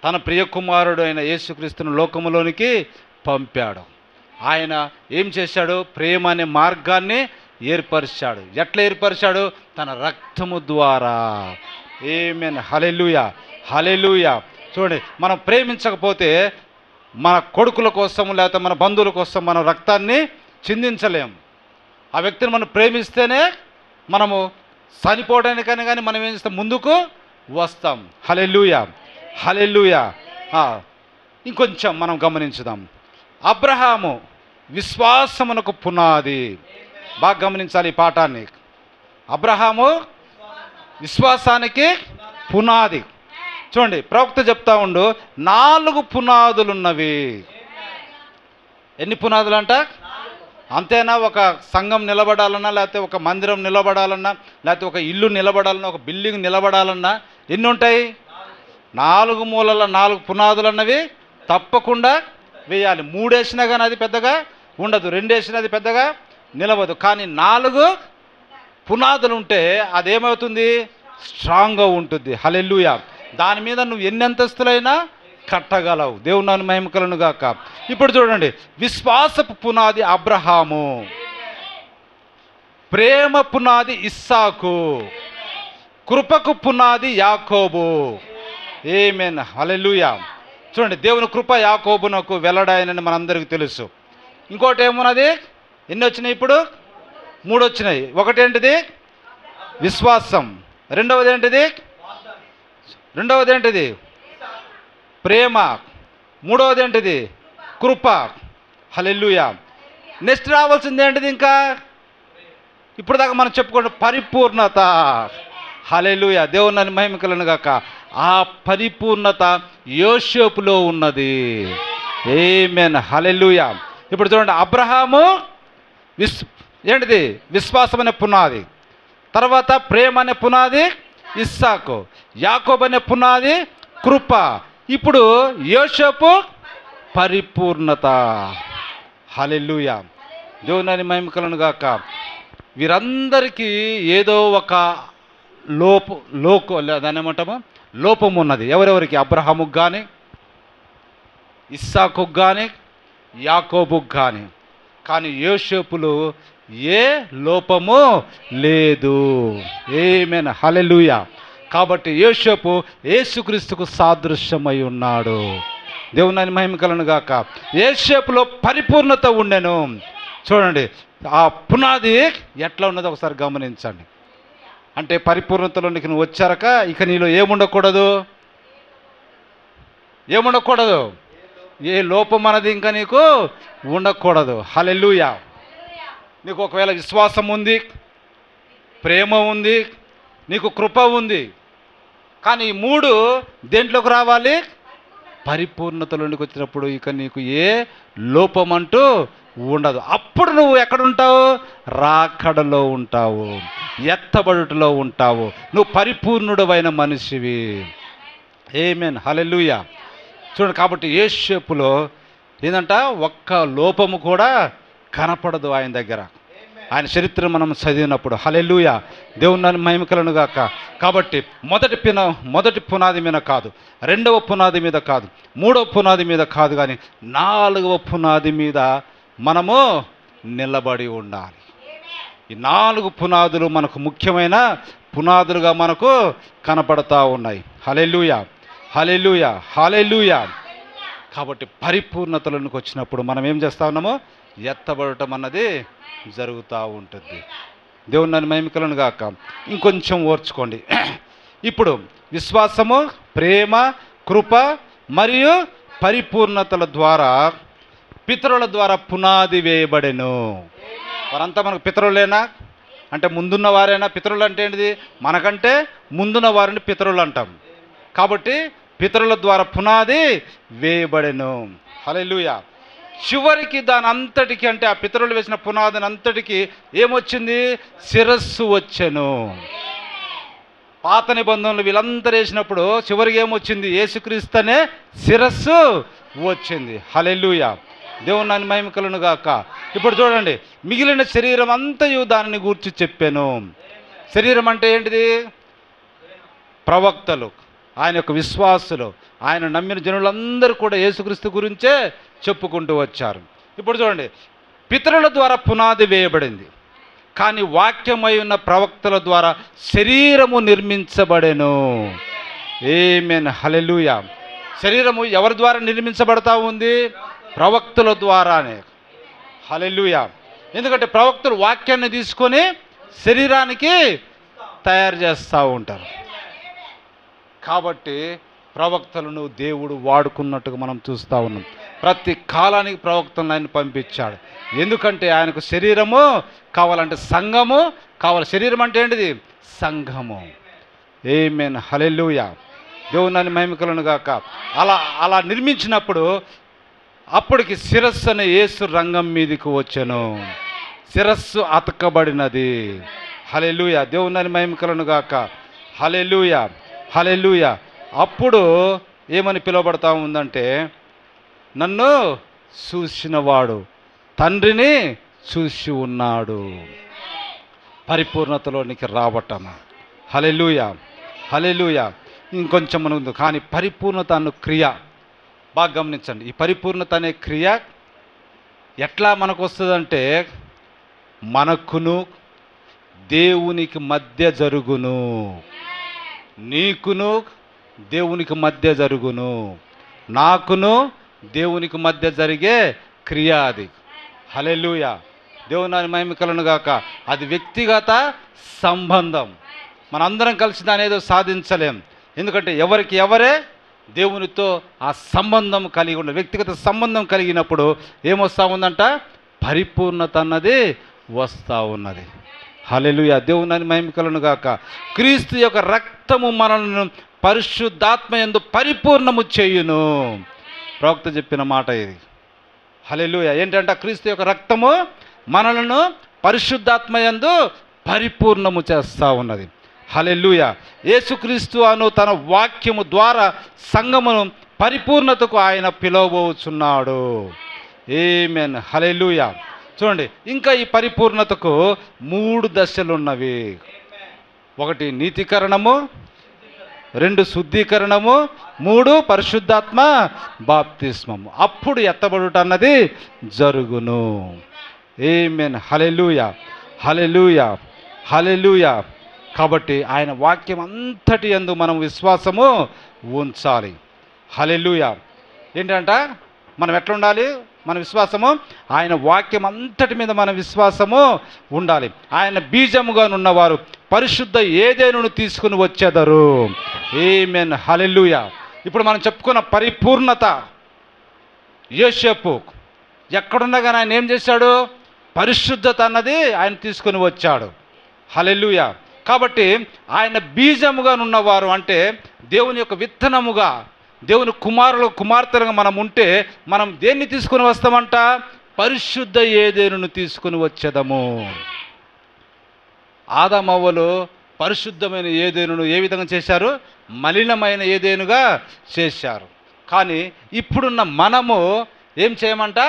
తన ప్రియ కుమారుడు అయిన యేసుక్రీస్తును లోకములోనికి పంపాడు. ఆయన ఏం చేశాడు? ప్రేమ అనే మార్గాన్ని ఏర్పరిచాడు. ఎట్లా ఏర్పరిచాడు? తన రక్తము ద్వారా. ఆమేన్. హల్లెలూయా. హల్లెలూయా. చూడండి, మనం ప్రేమించకపోతే మన కొడుకుల కోసం లేకపోతే మన బంధువుల కోసం మనం రక్తాన్ని చిందించలేము. ఆ వ్యక్తిని మనం ప్రేమిస్తేనే మనము చనిపోవడానికని కానీ మనం ఏం చేస్తాం? ముందుకు వస్తాం. హల్లెలూయా. హల్లెలూయా. ఇంకొంచెం మనం గమనించుదాం. అబ్రహాము విశ్వాసమునకు పునాది. బాగా గమనించాలి ఈ పాఠాన్ని. అబ్రహాము విశ్వాసానికి పునాది. చూడండి, ప్రవక్త చెప్తా ఉండు, 4 పునాదులున్నవి. ఎన్ని పునాదులు అంట? అంతేనా? ఒక సంఘం నిలబడాలన్నా, లేకపోతే ఒక మందిరం నిలబడాలన్నా, లేకపోతే ఒక ఇల్లు నిలబడాలన్నా, ఒక బిల్డింగ్ నిలబడాలన్నా ఎన్ని ఉంటాయి? 4 మూలల 4 పునాదులు అన్నవి తప్పకుండా వేయాలి. 3 వేసినా కానీ అది పెద్దగా ఉండదు, 2 వేసినా అది పెద్దగా నిలవదు. కానీ 4 పునాదులు ఉంటే అదేమవుతుంది? స్ట్రాంగ్గా ఉంటుంది. హల్లెలూయా. దాని మీద నువ్వు ఎన్ని అంతస్తులైనా కట్టగలవు. దేవుని మహిమ కలుగును గాక. ఇప్పుడు చూడండి, విశ్వాసపు పునాది అబ్రహాము, ప్రేమ పునాది ఇస్సాకు, కృపకు పునాది యాకోబు. ఆమేన్. హల్లెలూయా. చూడండి, దేవుని కృప యాకోబునకు వెల్లడాయనని మనందరికీ తెలుసు. ఇంకోటి ఏమున్నది? ఎన్ని వచ్చినాయి ఇప్పుడు? 3 వచ్చినాయి. ఒకటేంటిది? విశ్వాసం. రెండవది ఏంటిది? ప్రేమ. మూడవది ఏంటిది? కృప. హల్లెలూయా. నెక్స్ట్ రావాల్సింది ఏంటిది? ఇంకా ఇప్పుడు దాకా మనం చెప్పుకుంటే పరిపూర్ణత. హల్లెలూయా. దేవుని మహిమ కలుగును గాక. ఆ పరిపూర్ణత యోసేపులో ఉన్నది. ఆమేన్. హల్లెలూయా. ఇప్పుడు చూడండి, అబ్రహాము ఏంటిది? విశ్వాసం అనే పునాది. తర్వాత ప్రేమ అనే పునాది ఇస్సాకు, యాకోబు అనే పునాది కృప. ఇప్పుడు యోసేపు పరిపూర్ణత. హల్లెలూయా. దేవుని మహిమ కలుగును గాక. వీరందరికీ ఏదో ఒక దాన్ని ఏమంటాము? లోపం ఉన్నది. ఎవరెవరికి? అబ్రహాముకు కానీ, ఇస్సాకుకు కానీ, యాకోబుకు కానీ. కానీ యోసేపులో ఏ లోపము లేదు. ఆమేన్. హల్లెలూయా. కాబట్టి యోసేపు యేసుక్రీస్తుకు సాదృశ్యమై ఉన్నాడు. దేవుని మహిమ కలుగును గాక. యోసేపులో పరిపూర్ణత ఉండెను. చూడండి, ఆ పునాది ఎట్లా ఉన్నదో ఒకసారి గమనించండి. అంటే పరిపూర్ణతలోనికి నువ్వు వచ్చాక ఇక నీలో ఏముండకూడదు? ఏ లోపం అన్నది ఇంకా నీకు ఉండకూడదు. హల్లెలూయా. నీకు ఒకవేళ విశ్వాసం ఉంది, ప్రేమ ఉంది, నీకు కృప ఉంది, కానీ ఈ 3 దేంట్లోకి రావాలి? పరిపూర్ణతలోనికి వచ్చినప్పుడు ఇక నీకు ఏ లోపం అంటూ ఉండదు. అప్పుడు నువ్వు ఎక్కడుంటావు? రాకడలో ఉంటావు, ఎత్తబడుటలో ఉంటావు. నువ్వు పరిపూర్ణుడైన మనిషివి. ఆమేన్. హల్లెలూయా. చూడండి, కాబట్టి యోసేపులో ఏంటంట? ఒక్క లోపము కూడా కనపడదు ఆయన దగ్గర. ఆయన చరిత్ర మనం చదివినప్పుడు. హల్లెలూయా. దేవుని మహిమ కలుగును గాక. కాబట్టి మొదటి పునాది మీద కాదు, రెండవ పునాది మీద కాదు, మూడవ పునాది మీద కాదు, కానీ 4వ పునాది మీద మనము నిలబడి ఉండాలి. ఈ 4 పునాదులు మనకు ముఖ్యమైన పునాదులుగా మనకు కనపడతా ఉన్నాయి. హల్లెలూయా, హల్లెలూయా, హల్లెలూయా. కాబట్టి పరిపూర్ణతలోనికి వచ్చినప్పుడు మనం ఏం చేస్తా ఉన్నాము? ఎత్తబడటం అన్నది జరుగుతూ ఉంటుంది. దేవుని నన్ను మహిమకలను గాక. ఇంకొంచెం ఓర్చుకోండి. ఇప్పుడు విశ్వాసము, ప్రేమ, కృప మరియు పరిపూర్ణతల ద్వారా పితరుల ద్వారా పునాది వేయబడెను. వారంతా మనకు పితరులేనా? అంటే ముందున్న వారేనా? పితరులు అంటే ఏంటిది? మనకంటే ముందున్న వారిని పితరులు అంటాం. కాబట్టి పితరుల ద్వారా పునాది వేయబడెను. హల్లెలూయా. చివరికి దాని అంతటికి, అంటే ఆ పితరులు వేసిన పునాదిని అంతటికి ఏమొచ్చింది? శిరస్సు వచ్చెను. పాత నిబంధనలు వీళ్ళందరూ వేసినప్పుడు చివరికి ఏమొచ్చింది? యేసుక్రీస్తునే శిరస్సు వచ్చింది. హల్లెలూయా. దేవుని నాని మహిమ కలుగును గాక. ఇప్పుడు చూడండి, మిగిలిన శరీరం అంతయు దానిని గూర్చి చెప్పాను. శరీరం అంటే ఏంటిది? ప్రవక్తలు, ఆయన యొక్క విశ్వాసులు, ఆయన నమ్మిన జనులందరూ కూడా యేసుక్రీస్తు గురించే చెప్పుకుంటూ వచ్చారు. ఇప్పుడు చూడండి, పితరుల ద్వారా పునాది వేయబడింది, కానీ వాక్యమై ఉన్న ప్రవక్తల ద్వారా శరీరము నిర్మించబడెను. ఆమేన్, హల్లెలూయా. శరీరము ఎవరి ద్వారా నిర్మించబడతా ఉంది? ప్రవక్తుల ద్వారానే. హల్లెలూయా. ఎందుకంటే ప్రవక్తులు వాక్యాన్ని తీసుకొని శరీరానికి తయారు చేస్తూ ఉంటారు. కాబట్టి ప్రవక్తలను దేవుడు వాడుకున్నట్టుగా మనం చూస్తూ ఉన్నాం. ప్రతి కాలానికి ప్రవక్తలను ఆయన పంపించాడు. ఎందుకంటే ఆయనకు శరీరము కావాలంటే సంఘము కావాలి. శరీరం అంటే ఏంటిది? సంఘము. ఆమేన్, హల్లెలూయా. దేవుని మహిమ కలుగును గాక. అలా నిర్మించినప్పుడు అప్పటికి శిరస్సు అనే యేసు రంగం మీదకి వచ్చెను. శిరస్సు అతకబడినది. హల్లెలూయా. దేవుని మహిమ కలుగును గాక. హల్లెలూయా, హల్లెలూయా. అప్పుడు ఏమని పిలువబడతా ఉందంటే, నన్ను చూసినవాడు తండ్రిని చూసి ఉన్నాడు. పరిపూర్ణతలోనికి రావటం. హల్లెలూయా, హల్లెలూయా. ఇంకొంచెం ఉంది. కానీ పరిపూర్ణత అను క్రియ బాగా గమనించండి. ఈ పరిపూర్ణత అనే క్రియ ఎట్లా మనకు వస్తుందంటే, మనకును దేవునికి మధ్య జరుగును, నీకును దేవునికి మధ్య జరుగును, నాకును దేవునికి మధ్య జరిగే క్రియ అది. హల్లెలూయా. దేవుని మహిమ కలుగును గాక. అది వ్యక్తిగత సంబంధం. మనందరం కలిసి దాని ఏదో సాధించలేం. ఎందుకంటే ఎవరికి ఎవరే దేవునితో ఆ సంబంధం కలిగి ఉండాలి. వ్యక్తిగత సంబంధం కలిగినప్పుడు ఏమొస్తూ ఉందంట? పరిపూర్ణత అన్నది వస్తూ ఉన్నది. హల్లెలూయా. దేవుని మహిమ కలుగును గాక. క్రీస్తు యొక్క రక్తము మనల్ని పరిశుద్ధాత్మ యందు పరిపూర్ణము చేయును. ప్రవక్త చెప్పిన మాట ఇది. హల్లెలూయా. ఏంటంటే క్రీస్తు యొక్క రక్తము మనలను పరిశుద్ధాత్మ యందు పరిపూర్ణము చేస్తూ ఉన్నది. హల్లెలూయా. యేసుక్రీస్తు అను తన వాక్యము ద్వారా సంఘమును పరిపూర్ణతకు ఆయన పిలువబోచున్నాడు. ఆమేన్, హల్లెలూయా. చూడండి, ఇంకా ఈ పరిపూర్ణతకు 3 దశలు ఉన్నవి. 1 నీతికరణము, 2 శుద్ధీకరణము, 3 పరిశుద్ధాత్మ బాప్తిస్మము. అప్పుడు ఎత్తబడుట అన్నది జరుగును. ఆమేన్, హల్లెలూయా, హల్లెలూయా, హల్లెలూయా. కాబట్టి ఆయన వాక్యం అంతటి యందు మనం విశ్వాసము ఉంచాలి. హల్లెలూయా. ఏంటంట మనం ఎట్లా ఉండాలి? మన విశ్వాసము ఆయన వాక్యం అంతటి మీద మన విశ్వాసము ఉండాలి. ఆయన బీజముగా ఉన్నవారు పరిశుద్ధ ఏదైనాను తీసుకుని వచ్చేదరు. ఆమేన్, హల్లెలూయా. ఇప్పుడు మనం చెప్పుకున్న పరిపూర్ణత యోసేపు ఎక్కడున్నా కానీ ఆయన ఏం చేశాడు? పరిశుద్ధత అన్నది ఆయన తీసుకొని వచ్చాడు. హల్లెలూయా. కాబట్టి ఆయన బీజముగా ఉన్నవారు అంటే దేవుని యొక్క విత్తనముగా, దేవుని కుమారులు కుమార్తెలుగా మనం ఉంటే మనం దేన్ని తీసుకొని వస్తామంట? పరిశుద్ధ ఏదైనాను తీసుకొని వచ్చేదము. ఆదామవ్వలు పరిశుద్ధమైన ఏదైనాను ఏ విధంగా చేశారు? మలినమైన ఏదైనుగా చేశారు. కానీ ఇప్పుడున్న మనము ఏం చేయమంట?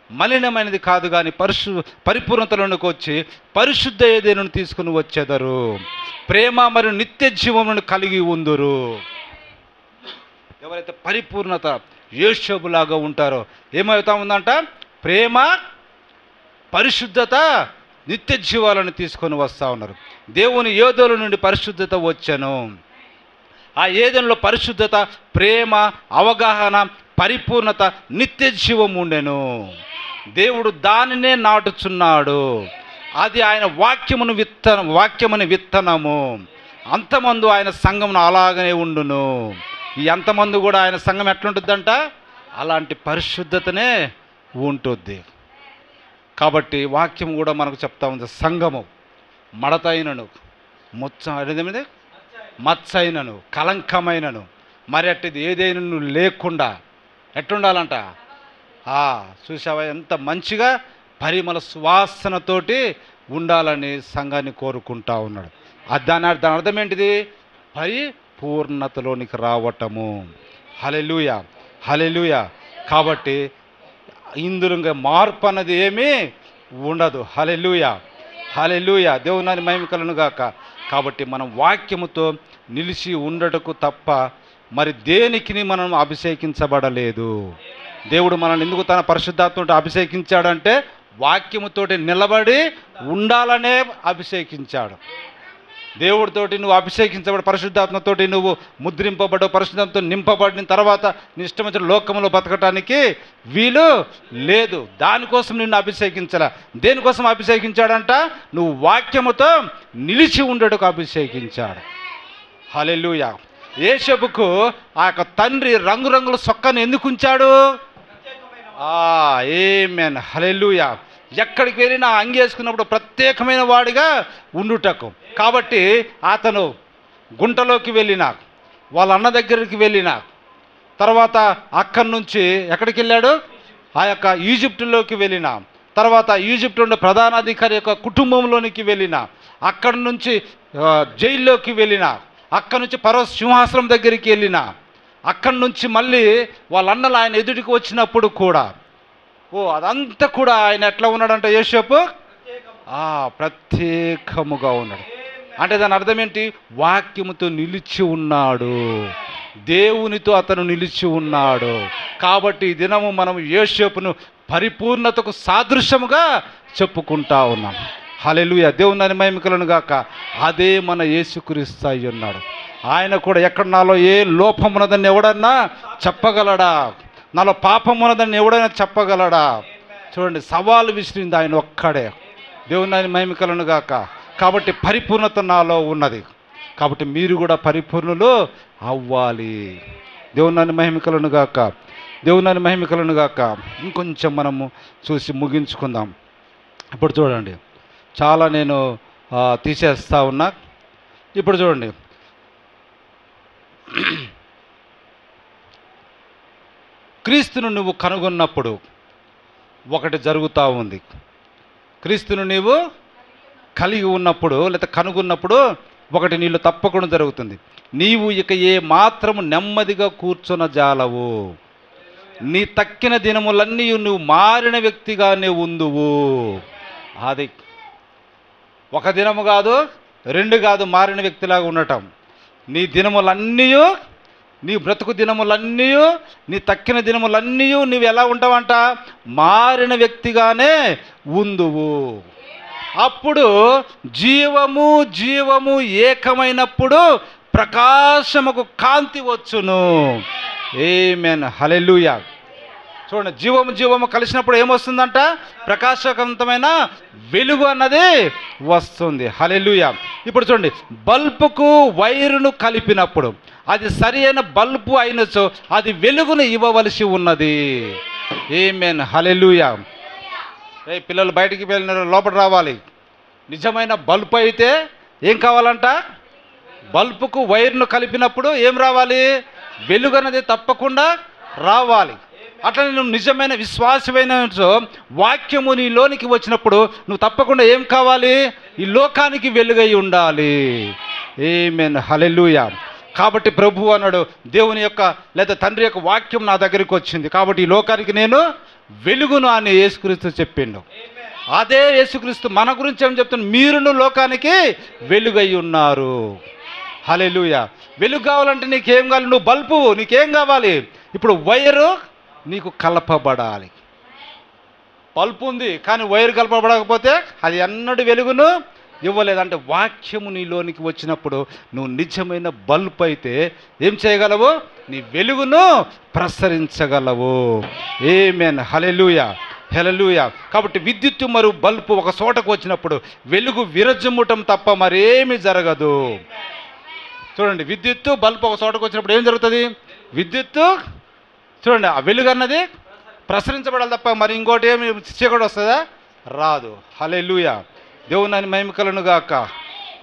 మలినమైనది కాదు కానీ పరిపూర్ణతలోనికి వచ్చి పరిశుద్ధ ఏదైనాను తీసుకుని వచ్చేదరు. ప్రేమ మరియు నిత్య జీవమును కలిగి ఉందురు. ఎవరైతే పరిపూర్ణత యోసేపులాగా ఉంటారో ఏమవుతా ఉందంట? ప్రేమ, పరిశుద్ధత, నిత్య జీవాలను తీసుకొని వస్తూ ఉన్నారు. దేవుని యోధుల నుండి పరిశుద్ధత వచ్చెను. ఆ ఏదెనులో పరిశుద్ధత, ప్రేమ, అవగాహన, పరిపూర్ణత, నిత్య జీవం ఉండెను. దేవుడు దానినే నాటుచున్నాడు. అది ఆయన వాక్యముని విత్తనము. అంతమందు ఆయన సంఘమును అలాగనే ఉండును. ఈ అంతమంది కూడా ఆయన సంఘం ఎట్లుంటుందంట? అలాంటి పరిశుద్ధతనే ఉంటుంది. కాబట్టి వాక్యం కూడా మనకు చెప్తా ఉంది, సంఘము మడతైనను, మచ్చైనను, కలంకమైనను, మరి అట్టిది ఏదైనా లేకుండా ఎట్లుండాలంట? చూసావా ఎంత మంచిగా పరిమళ సువాసనతోటి ఉండాలని సంఘాన్ని కోరుకుంటా ఉన్నాడు. దాని అర్థం ఏంటిది? పరిపూర్ణతలోనికి రావటము. హల్లెలూయా, హల్లెలూయా. కాబట్టి ఇందులో మార్పు అన్నది ఏమీ ఉండదు. హల్లెలూయా, హల్లెలూయా. దేవుని మహిమ కలుగును గాక. కాబట్టి మనం వాక్యముతో నిలిచి ఉండటకు తప్ప మరి దేనికి మనం అభిషేకించబడలేదు. దేవుడు మనల్ని ఎందుకు తన పరిశుద్ధాత్మతో అభిషేకించాడంటే వాక్యముతోటి నిలబడి ఉండాలనే అభిషేకించాడు. దేవుడితోటి నువ్వు అభిషేకించబడి పరిశుద్ధాత్మతోటి నువ్వు ముద్రింపబడ్డ, పరిశుద్ధాత్మతో నింపబడిన తర్వాత నీ ఇష్టం వచ్చిన లోకంలో బతకటానికి వీలు లేదు. దానికోసం నిన్ను అభిషేకించాల. దేనికోసం అభిషేకించాడంట? నువ్వు వాక్యముతో నిలిచి ఉండటకు అభిషేకించాడు. హల్లెలూయా. యేషపుకు ఆ యొక్క తండ్రి రంగురంగుల సొక్కను ఎందుకు ఉంచాడు? ఆమేన్, హల్లెలూయా. ఎక్కడికి వెళ్ళినా అంగి వేసుకున్నప్పుడు ప్రత్యేకమైన వాడిగా ఉండుటకు. కాబట్టి అతను గుంటలోకి వెళ్ళినా, వాళ్ళ అన్న దగ్గరికి వెళ్ళినా, తర్వాత అక్కడి నుంచి ఎక్కడికి వెళ్ళాడు? ఆ యొక్క ఈజిప్టులోకి వెళ్ళినా, తర్వాత ఈజిప్టు ఉండే ప్రధానాధికారి యొక్క కుటుంబంలోనికి వెళ్ళినా, అక్కడి నుంచి జైల్లోకి వెళ్ళినా, అక్కడి నుంచి పరో సింహాసనం దగ్గరికి వెళ్ళినా, అక్కడి నుంచి మళ్ళీ వాళ్ళ అన్నలు ఆయన ఎదుటికి వచ్చినప్పుడు కూడా అదంతా కూడా ఆయన ఎట్లా ఉన్నాడంట? యోసేపు ప్రత్యేకముగా ఉన్నాడు. అంటే దాని అర్థం ఏంటి? వాక్యముతో నిలిచి ఉన్నాడు, దేవునితో అతను నిలిచి ఉన్నాడు. కాబట్టి ఈ దినము మనం యోసేపును పరిపూర్ణతకు సాదృశ్యముగా చెప్పుకుంటా ఉన్నాం. హల్లెలూయా. దేవుని మహిమ కలుగును గాక. అదే మన యేసుక్రీస్తు అయి ఉన్నాడు. ఆయన కూడా ఎక్కడ నాలో ఏ లోపం ఉన్నదని ఎవడన్నా చెప్పగలడా? నాలో పాపం ఉన్నదని ఎవడైనా చెప్పగలడా? చూడండి, సవాలు విసిరింది ఆయన ఒక్కడే. దేవుని మహిమ కలుగును గాక. కాబట్టి పరిపూర్ణత నాలో ఉన్నది. కాబట్టి మీరు కూడా పరిపూర్ణులు అవ్వాలి. దేవుని మహిమ కలుగును గాక. దేవుని మహిమ కలుగును గాక. ఇంకొంచెం మనము చూసి ముగించుకుందాం. ఇప్పుడు చూడండి, చాలా నేను తీసేస్తా ఉన్నా. ఇప్పుడు చూడండి, క్రీస్తును నువ్వు కనుగొన్నప్పుడు ఒకటి జరుగుతూ ఉంది. క్రీస్తును నీవు కలిగి ఉన్నప్పుడు లేదా కనుగొన్నప్పుడు ఒకటి నీళ్ళు తప్పకుండా జరుగుతుంది. నీవు ఇక ఏ మాత్రము నెమ్మదిగా కూర్చున్న జాలవు. నీ తక్కిన దినములన్నీ నువ్వు మారిన వ్యక్తిగానే ఉందువు. అది ఒక దినము కాదు, 2 కాదు, మారిన వ్యక్తిలాగా ఉండటం. నీ దినములన్నీ, నీ బ్రతుకు దినములన్నీ, నీ తక్కిన దినములన్నీ నువ్వు ఎలా ఉంటావంట? మారిన వ్యక్తిగానే ఉందువు. అప్పుడు జీవము ఏకమైనప్పుడు ప్రకాశముకు కాంతి వచ్చును. ఆమేన్, హల్లెలూయా. చూడండి, జీవము కలిసినప్పుడు ఏమొస్తుందంట? ప్రకాశవంతమైన వెలుగు అన్నది వస్తుంది. హల్లెలూయా. ఇప్పుడు చూడండి, బల్బుకు వైరును కలిపినప్పుడు అది సరి అయిన బల్బు అయినచో అది వెలుగును ఇవ్వవలసి ఉన్నది. ఆమేన్, హల్లెలూయా. పిల్లలు బయటికి వెళ్ళిన లోపల రావాలి. నిజమైన బల్బు అయితే ఏం కావాలంట? బల్బుకు వైర్ను కలిపినప్పుడు ఏం రావాలి? వెలుగు అన్నది తప్పకుండా రావాలి. అట్లా నువ్వు నిజమైన విశ్వాసమైన వాక్యము నీలోనికి వచ్చినప్పుడు నువ్వు తప్పకుండా ఏం కావాలి? ఈ లోకానికి వెలుగై ఉండాలి. ఆమేన్, హల్లెలూయా. కాబట్టి ప్రభు అన్నాడు, దేవుని యొక్క లేదా తండ్రి యొక్క వాక్యం నా దగ్గరికి వచ్చింది కాబట్టి ఈ లోకానికి నేను వెలుగును అని యేసుక్రీస్తు చెప్పిండు. అదే యేసుక్రీస్తు మన గురించి ఏం చెప్తున్నాడు? మీరును లోకానికి వెలుగై ఉన్నారు. హల్లెలూయా. వెలుగు కావాలంటే నీకేం కావాలి? నువ్వు బల్బు, నీకేం కావాలి? ఇప్పుడు వైరు నీకు కలపబడాలి. బల్బు ఉంది కానీ వైర్ కలపబడకపోతే అది ఎన్నడూ వెలుగును ఇవ్వలేదు. అంటే వాక్యము నీలోనికి వచ్చినప్పుడు నువ్వు నిజమైన బల్బ్ అయితే ఏం చేయగలవు? నీ వెలుగును ప్రసరించగలవు. ఆమేన్, హల్లెలూయా, హల్లెలూయా. కాబట్టి విద్యుత్తు మరియు బల్బు ఒక చోటకు వచ్చినప్పుడు వెలుగు విరజిమ్మటం తప్ప మరేమీ జరగదు. చూడండి, విద్యుత్తు బల్బు ఒక చోటకు వచ్చినప్పుడు ఏం జరుగుతుంది? విద్యుత్తు చూడండి, ఆ వెలుగు అన్నది ప్రసరించబడాలి తప్ప మరి ఇంకోటి ఏమి చీకటి వస్తుందా? రాదు. హల్లెలూయా, దేవుని మహిమ కలుగును గాక.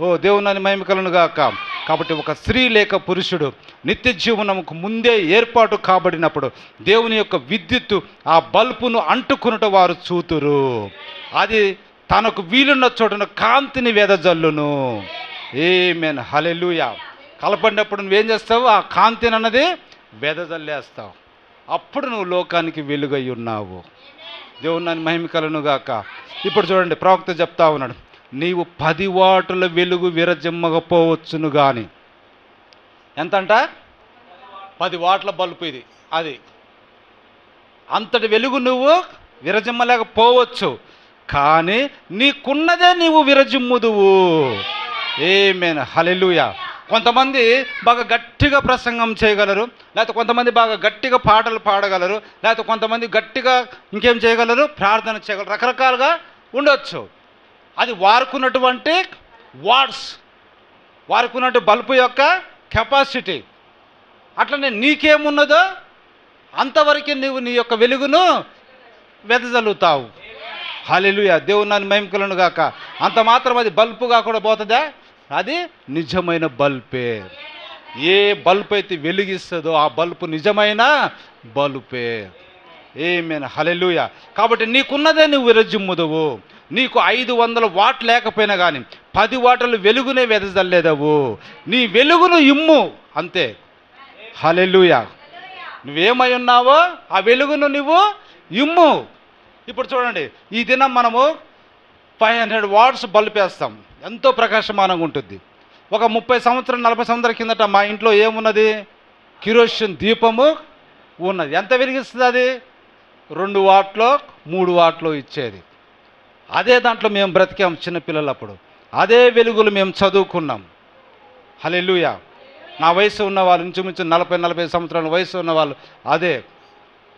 ఓ దేవుని మహిమ కలుగును గాక. కాబట్టి ఒక స్త్రీ లేక పురుషుడు నిత్య జీవనముకు ముందే ఏర్పాటు కాబడినప్పుడు దేవుని యొక్క విద్యుత్తు ఆ బల్బును అంటుకునుట వారు చూతురు. అది తనకు వీలున్న చోటున కాంతిని వెదజల్లును. ఆమేన్, హల్లెలూయా. కలపడినప్పుడు నువ్వేం చేస్తావు? ఆ కాంతిని అన్నది వెదజల్లేస్తావు. అప్పుడు నువ్వు లోకానికి వెలుగై ఉన్నావు. దేవుని మహిమ కలుగును గాక. ఇప్పుడు చూడండి, ప్రవక్త చెప్తా ఉన్నాడు, నీవు 10 వాటుల వెలుగు విరజిమ్మకపోవచ్చును కానీ. ఎంతంట? 10 వాట్ల బల్బు ఇది. అది అంతటి వెలుగు నువ్వు విరజిమ్మలేకపోవచ్చు, కానీ నీకున్నదే నీవు విరజిమ్ముదువు. ఆమేన్, హల్లెలూయా. కొంతమంది బాగా గట్టిగా ప్రసంగం చేయగలరు, లేకపోతే కొంతమంది బాగా గట్టిగా పాటలు పాడగలరు, లేకపోతే కొంతమంది గట్టిగా ఇంకేం చేయగలరు? ప్రార్థన చేయగలరు. రకరకాలుగా ఉండొచ్చు. అది వారుకున్నటువంటి వాట్స్, వారుకున్నట్టు బల్బు యొక్క కెపాసిటీ. అట్లనే నీకేమున్నదో అంతవరకు నువ్వు నీ యొక్క వెలుగును వెదజల్లుతావు. హల్లెలూయా, దేవుని మహిమ కలుగును గాక. అంత మాత్రం అది బల్బుగా కూడా పోతుందా? అది నిజమైన బల్బే. ఏ బల్బు అయితే వెలిగిస్తుందో ఆ బల్బు నిజమైన బల్బే. ఆమేన్, హల్లెలూయా. కాబట్టి నీకున్నదే నువ్వు విరజిమ్ముదువు. నీకు 500 వాట్ లేకపోయినా కానీ 10 వాటలు వెలుగునే వెదజల్లేదవు. నీ వెలుగును ఇమ్ము, అంతే. హల్లెలూయా. నువ్వేమై ఉన్నావో ఆ వెలుగును నువ్వు ఇమ్ము. ఇప్పుడు చూడండి, ఈ దినం మనము 500 వాట్స్ బల్బ్ వేస్తాం, ఎంతో ప్రకాశమానంగా ఉంటుంది. ఒక 30 సంవత్సరాలు 40 సంవత్సరాల కిందట మా ఇంట్లో ఏమున్నది? కిరోసిన్ దీపము ఉన్నది. ఎంత వెలిగిస్తుంది అది? 2 వాట్లో 3 వాట్లో ఇచ్చేది. అదే దాంట్లో మేము బ్రతికాం చిన్నపిల్లలప్పుడు. అదే వెలుగులు మేము చదువుకున్నాం. హల్లెలూయా. నా వయసు ఉన్న వాళ్ళు ఇంచుమించు 40 సంవత్సరాల వయసు ఉన్న వాళ్ళు అదే.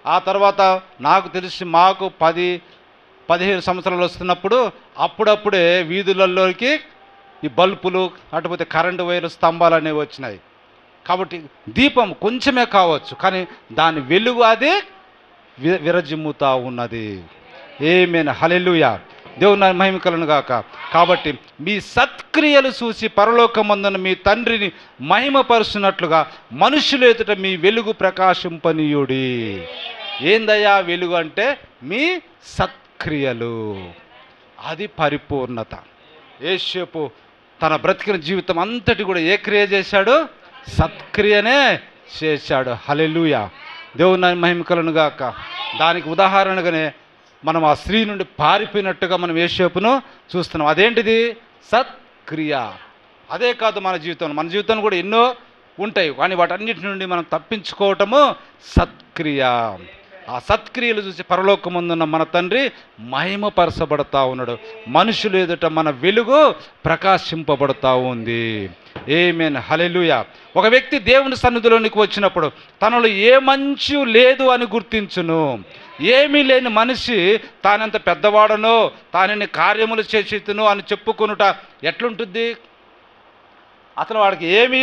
ఆ తర్వాత నాకు తెలిసి మాకు 10-15 సంవత్సరాలు వస్తున్నప్పుడు అప్పుడప్పుడే వీధులలోకి ఈ బల్బులు, అటుపోతే కరెంటు వైర్లు, స్తంభాలు అనేవి వచ్చినాయి. కాబట్టి దీపం కొంచెమే కావచ్చు, కానీ దాని వెలుగు అది విరజిమ్ముతా ఉన్నది. ఆమేన్, హల్లెలూయా. దేవుని మహిమ కలుగును గాక. కాబట్టి మీ సత్క్రియలు చూసి పరలోకమందున మీ తండ్రిని మహిమపరుస్తున్నట్లుగా మనుషులు ఎదుట మీ వెలుగు ప్రకాశింపనీయుడి. ఏందయ్యా వెలుగు అంటే? మీ సత్క్రియలు. అది పరిపూర్ణత. యేసేపు తన బ్రతికిన జీవితం అంతటి కూడా ఏ క్రియ చేశాడు? సత్క్రియనే చేశాడు. హల్లెలూయా, దేవుని మహిమ కలుగును గాక. దానికి ఉదాహరణగానే మనం ఆ స్త్రీ నుండి పారిపోయినట్టుగా మనం యేసేపును చూస్తున్నాం. అదేంటిది? సత్క్రియ. అదే కాదు మన జీవితం కూడా ఎన్నో ఉంటాయి, కానీ వాటన్నిటి నుండి మనం తప్పించుకోవటము సత్క్రియ. ఆ సత్క్రియలు చూసి పరలోకమందున్న మన తండ్రి మహిమపరచబడతా ఉన్నాడు. మనుషులు ఎదుట మన వెలుగు ప్రకాశింపబడతా ఉంది. ఆమేన్, హల్లెలూయా. ఒక వ్యక్తి దేవుని సన్నిధిలోనికి వచ్చినప్పుడు తనలో ఏ మంచి లేదు అని గుర్తించును. ఏమీ లేని మనిషి తానెంత పెద్దవాడనో, తానెన్ని కార్యములు చేసేతును అని చెప్పుకొనుట ఎట్లుంటుంది? అసలు వాడికి ఏమీ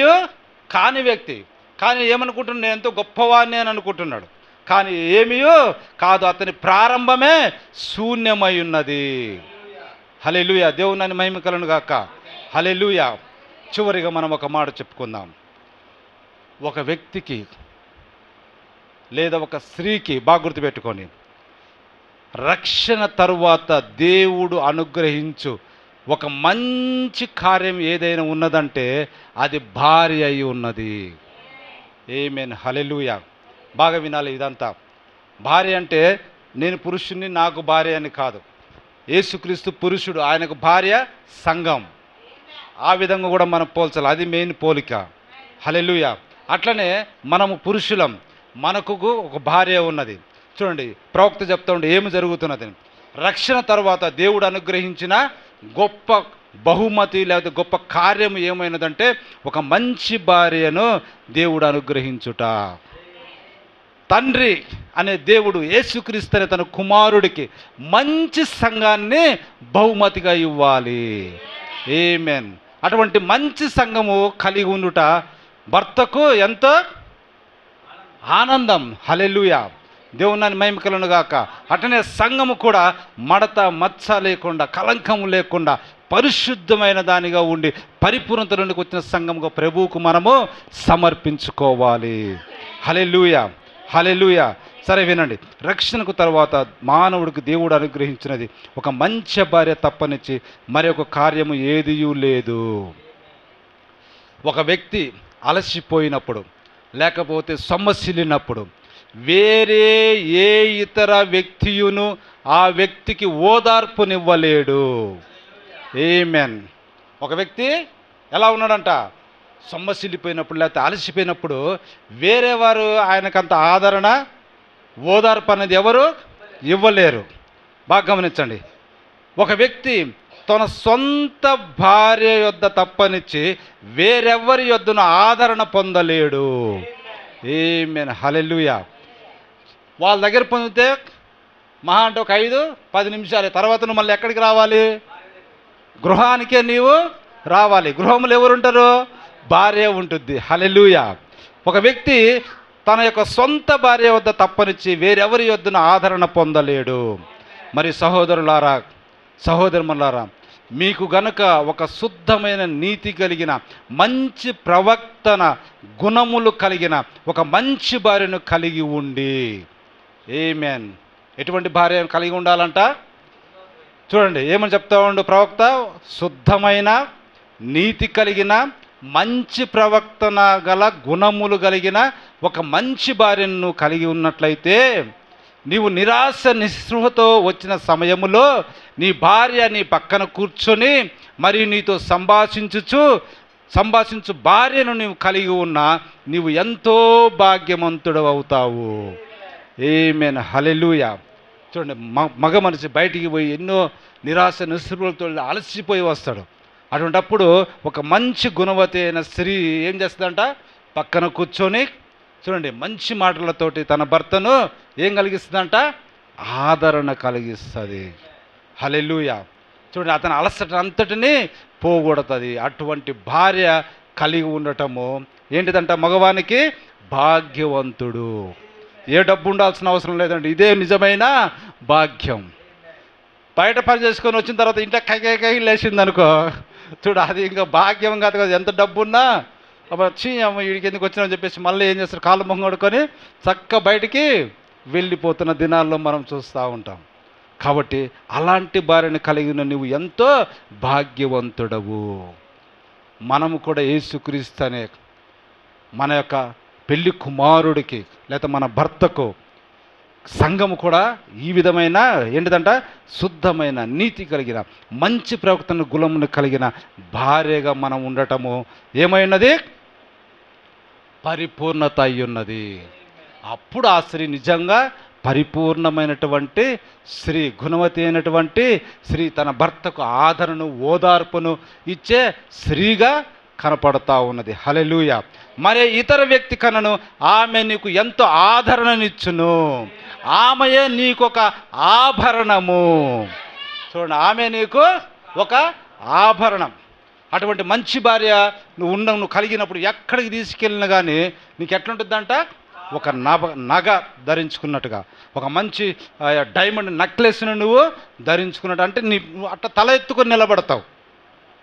కాని వ్యక్తి, కానీ ఏమనుకుంటున్నాడు? నేను ఎంతో గొప్పవాడిని అని అనుకుంటున్నాడు. కానీ ఏమీ కాదు, అతని ప్రారంభమే శూన్యమై ఉన్నది. హల్లెలూయా, దేవుని మహిమ కలుగును గాక. హల్లెలూయా. చివరిగా మనం ఒక మాట చెప్పుకుందాం. ఒక వ్యక్తికి లేదా ఒక స్త్రీకి బాగా గుర్తుపెట్టుకొని, రక్షణ తరువాత దేవుడు అనుగ్రహించు ఒక మంచి కార్యం ఏదైనా ఉన్నదంటే అది భార్య అయి ఉన్నది. ఆమేన్, హల్లెలూయా. బాగా వినాలి ఇదంతా. భార్య అంటే నేను పురుషుణ్ణి, నాకు భార్య అని కాదు. యేసుక్రీస్తు పురుషుడు, ఆయనకు భార్య సంఘం. ఆ విధంగా కూడా మనం పోల్చాలి. అది మెయిన్ పోలిక. హల్లెలూయా. అట్లనే మనము పురుషులం, మనకు ఒక భార్య ఉన్నది. చూడండి, ప్రవక్త చెప్తా ఉండే ఏమి జరుగుతున్నది. రక్షణ తర్వాత దేవుడు అనుగ్రహించిన గొప్ప బహుమతి లేకపోతే గొప్ప కార్యం ఏమైనదంటే ఒక మంచి భార్యను దేవుడు అనుగ్రహించుట. తండ్రి అనే దేవుడు యేసుక్రీస్తు అనే తన కుమారుడికి మంచి సంఘాన్ని బహుమతిగా ఇవ్వాలి. ఆమేన్. అటువంటి మంచి సంఘము కలిగి ఉండుట భర్తకు ఎంతో ఆనందం. హల్లెలూయా. దేవుని మహిమ కలుగును గాక. అటనే సంఘము కూడా మడత మచ్చ లేకుండా, కలంకము లేకుండా పరిశుద్ధమైన దానిగా ఉండి పరిపూర్ణత నుండి వచ్చిన సంఘముగా ప్రభువుకు మనము సమర్పించుకోవాలి. హల్లెలూయా, హల్లెలూయా. సరే వినండి, రక్షణకు తర్వాత మానవుడికి దేవుడు అనుగ్రహించినది ఒక మంచి భార్య తప్పనిచ్చి మరి ఒక కార్యము ఏదియూ లేదు. ఒక వ్యక్తి అలసిపోయినప్పుడు లేకపోతే సొమ్మసిల్లినప్పుడు వేరే ఏ ఇతర వ్యక్తియును ఆ వ్యక్తికి ఓదార్పునివ్వలేడు. ఆమేన్. ఒక వ్యక్తి ఎలా ఉన్నాడంట? సొమ్మసిల్లిపోయినప్పుడు లేకపోతే అలసిపోయినప్పుడు వేరే వారు ఆయనకంత ఆదరణ ఓదార్పు అనేది ఎవరు ఇవ్వలేరు. బాగా గమనించండి. ఒక వ్యక్తి తన సొంత భార్య యొద్ద తప్పనిచ్చి వేరెవరి యొద్దను ఆదరణ పొందలేడు. ఆమేన్, హల్లెలూయా. వాళ్ళ దగ్గర పొందితే మహా అంటే ఒక 5-10 నిమిషాలు, తర్వాత నువ్వు మళ్ళీ ఎక్కడికి రావాలి? గృహానికే నీవు రావాలి. గృహంలో ఎవరు ఉంటారు? భార్య ఉంటుంది. హల్లెలూయా. ఒక వ్యక్తి తన యొక్క సొంత భార్య వద్ద తప్పనిచ్చి వేరెవరి యొద్దన ఆదరణ పొందలేడు. మరి సహోదరులారా, సహోదరులారా, మీకు గనుక ఒక శుద్ధమైన నీతి కలిగిన మంచి ప్రవర్తన గుణములు కలిగిన ఒక మంచి భార్యను కలిగి ఉండి, ఆమేన్. ఎటువంటి భార్యను కలిగి ఉండాలంట? చూడండి ఏమని చెప్తా ఉండు ప్రవక్త? శుద్ధమైన నీతి కలిగిన మంచి ప్రవర్తన గల గుణములు కలిగిన ఒక మంచి భార్యను కలిగి ఉన్నట్లయితే నీవు నిరాశ నిస్పృహతో వచ్చిన సమయములో నీ భార్య నీ పక్కన కూర్చొని మరియు నీతో సంభాషించు భార్యను నీవు కలిగి ఉన్నా నీవు ఎంతో భాగ్యవంతుడు అవుతావు. ఆమేన్, హల్లెలూయా. చూడండి, మగ మనిషి బయటికి పోయి ఎన్నో నిరాశ నిస్పృహలతో అలసిపోయి వస్తాడు. అటువంటప్పుడు ఒక మంచి గుణవతి అయిన స్త్రీ ఏం చేస్తుందంట? పక్కన కూర్చొని చూడండి మంచి మాటలతోటి తన భర్తను ఏం కలిగిస్తుందంట? ఆదరణ కలిగిస్తుంది. హల్లెలూయా. చూడండి, అతని అలసట అంతటిని పోగొడుతుంది. అటువంటి భార్య కలిగి ఉండటము ఏంటిదంట? మగవానికి భాగ్యవంతుడు. ఏ డబ్బు ఉండాల్సిన అవసరం లేదండి. ఇదే నిజమైన భాగ్యం. బయట పని చేసుకొని వచ్చిన తర్వాత ఇంట్లో కై లేచింది అనుకో, చూడు అది ఇంకా భాగ్యం కాదు కదా. ఎంత డబ్బున్నా వీడికి ఎందుకు వచ్చినామని చెప్పేసి మళ్ళీ ఏం చేస్తారు? కాళ్ళు మొహం కడుక్కొని చక్క బయటికి వెళ్ళిపోతున్న దినాల్లో మనం చూస్తూ ఉంటాం. కాబట్టి అలాంటి భార్యను కలిగిన నువ్వు ఎంతో భాగ్యవంతుడవు. మనము కూడా యేసుక్రీస్తు అనే మన యొక్క పెళ్లి కుమారుడికి లేదా మన భర్తకు సంఘము కూడా ఈ విధమైన ఏంటిదంట? శుద్ధమైన నీతి కలిగిన మంచి ప్రవర్తన గుణమును కలిగిన భార్యగా మనం ఉండటము ఏమైనది? పరిపూర్ణత అయ్యున్నది. అప్పుడు ఆ స్త్రీ నిజంగా పరిపూర్ణమైనటువంటి స్త్రీ, గుణవతి అయినటువంటి స్త్రీ, తన భర్తకు ఆదరణను ఓదార్పును ఇచ్చే స్త్రీగా కనపడతా ఉన్నది. హల్లెలూయా. మరే ఇతర వ్యక్తి కనను ఆమె నీకు ఎంతో ఆదరణనిచ్చును. ఆమెయే నీకు ఒక ఆభరణము. చూడండి, ఆమె నీకు ఒక ఆభరణం. అటువంటి మంచి భార్య నువ్వు కలిగినప్పుడు ఎక్కడికి తీసుకెళ్ళినా కానీ నీకు ఎట్లుంటుందంట? ఒక నగ ధరించుకున్నట్టుగా, ఒక మంచి డైమండ్ నెక్లెస్ను నువ్వు ధరించుకున్నట్టు. అంటే నువ్వు అట్లా తల ఎత్తుకొని నిలబడతావు.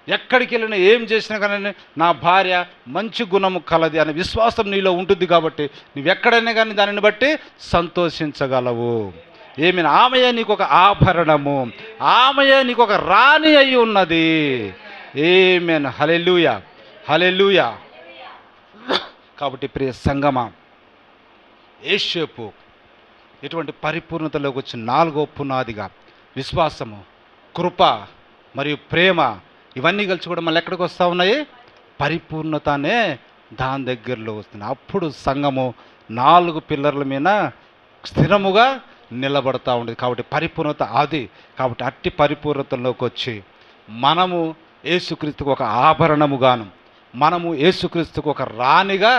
ఎక్కడికి వెళ్ళినా ఏం చేసినా కానీ నా భార్య మంచి గుణము కలది అనే విశ్వాసం నీలో ఉంటుంది. కాబట్టి నువ్వు ఎక్కడైనా కానీ దానిని బట్టి సంతోషించగలవు. ఏమైనా ఆమెయే నీకు ఒక ఆభరణము, ఆమెయే నీకు ఒక రాణి అయి ఉన్నది. ఆమేన్, హల్లెలూయా, హల్లెలూయా. కాబట్టి ప్రియ సంగమా, యేషేపు ఇటువంటి పరిపూర్ణతలోకి వచ్చిన 4వ పునాదిగా విశ్వాసము, కృప మరియు ప్రేమ ఇవన్నీ కలిసి కూడా మళ్ళీ ఎక్కడికి వస్తూ ఉన్నాయి? పరిపూర్ణత అనే దాని దగ్గరలో వస్తుంది. అప్పుడు సంఘము 4 పిల్లర్ల మీద స్థిరముగా నిలబడతా ఉండేది. కాబట్టి పరిపూర్ణత అది. కాబట్టి అట్టి పరిపూర్ణతలోకి వచ్చి మనము యేసుక్రీస్తుకు ఒక ఆభరణముగాను, మనము యేసుక్రీస్తుకు ఒక రాణిగా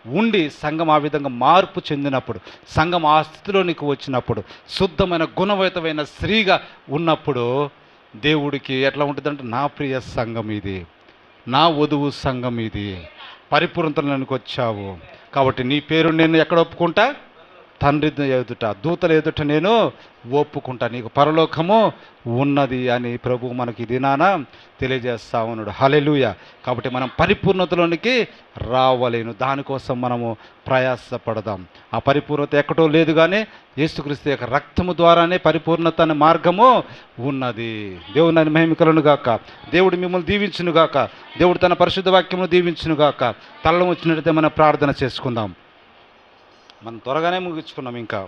ఉండి సంఘం ఆ విధంగా మార్పు చెందినప్పుడు, సంఘం ఆ స్థితిలోనికి వచ్చినప్పుడు, శుద్ధమైన గుణవతమైన స్త్రీగా ఉన్నప్పుడు దేవుడికి ఎట్లా ఉంటుందంటే, నా ప్రియ సంఘం ఇది, నా వధువు సంఘం ఇది, పరిపూర్ణతలోనికి వచ్చావు కాబట్టి నీ పేరు నేను ఎక్కడ ఒప్పుకుంటా? తండ్రి ఎదుట, దూతల ఎదుట నేను ఒప్పుకుంటా, నీకు పరలోకము ఉన్నది అని ప్రభువు మనకి దినాన తెలియజేస్తా ఉన్నాడు. హల్లెలూయా. కాబట్టి మనం పరిపూర్ణతలోనికి రావలేను, దానికోసం మనము ప్రయాసపడదాం. ఆ పరిపూర్ణత ఎక్కడో లేదు, కానీ యేసుక్రీస్తు యొక్క రక్తము ద్వారానే పరిపూర్ణత అనే మార్గము ఉన్నది. దేవుని మహిమ గాక. దేవుడు మిమ్మల్ని దీవించును గాక. దేవుడు తన పరిశుద్ధ వాక్యమును దీవించును గాక. తలలో వచ్చినట్లయితే మనం ప్రార్థన చేసుకుందాం. మనం త్వరగానే ముగించుకున్నాం ఇంకా.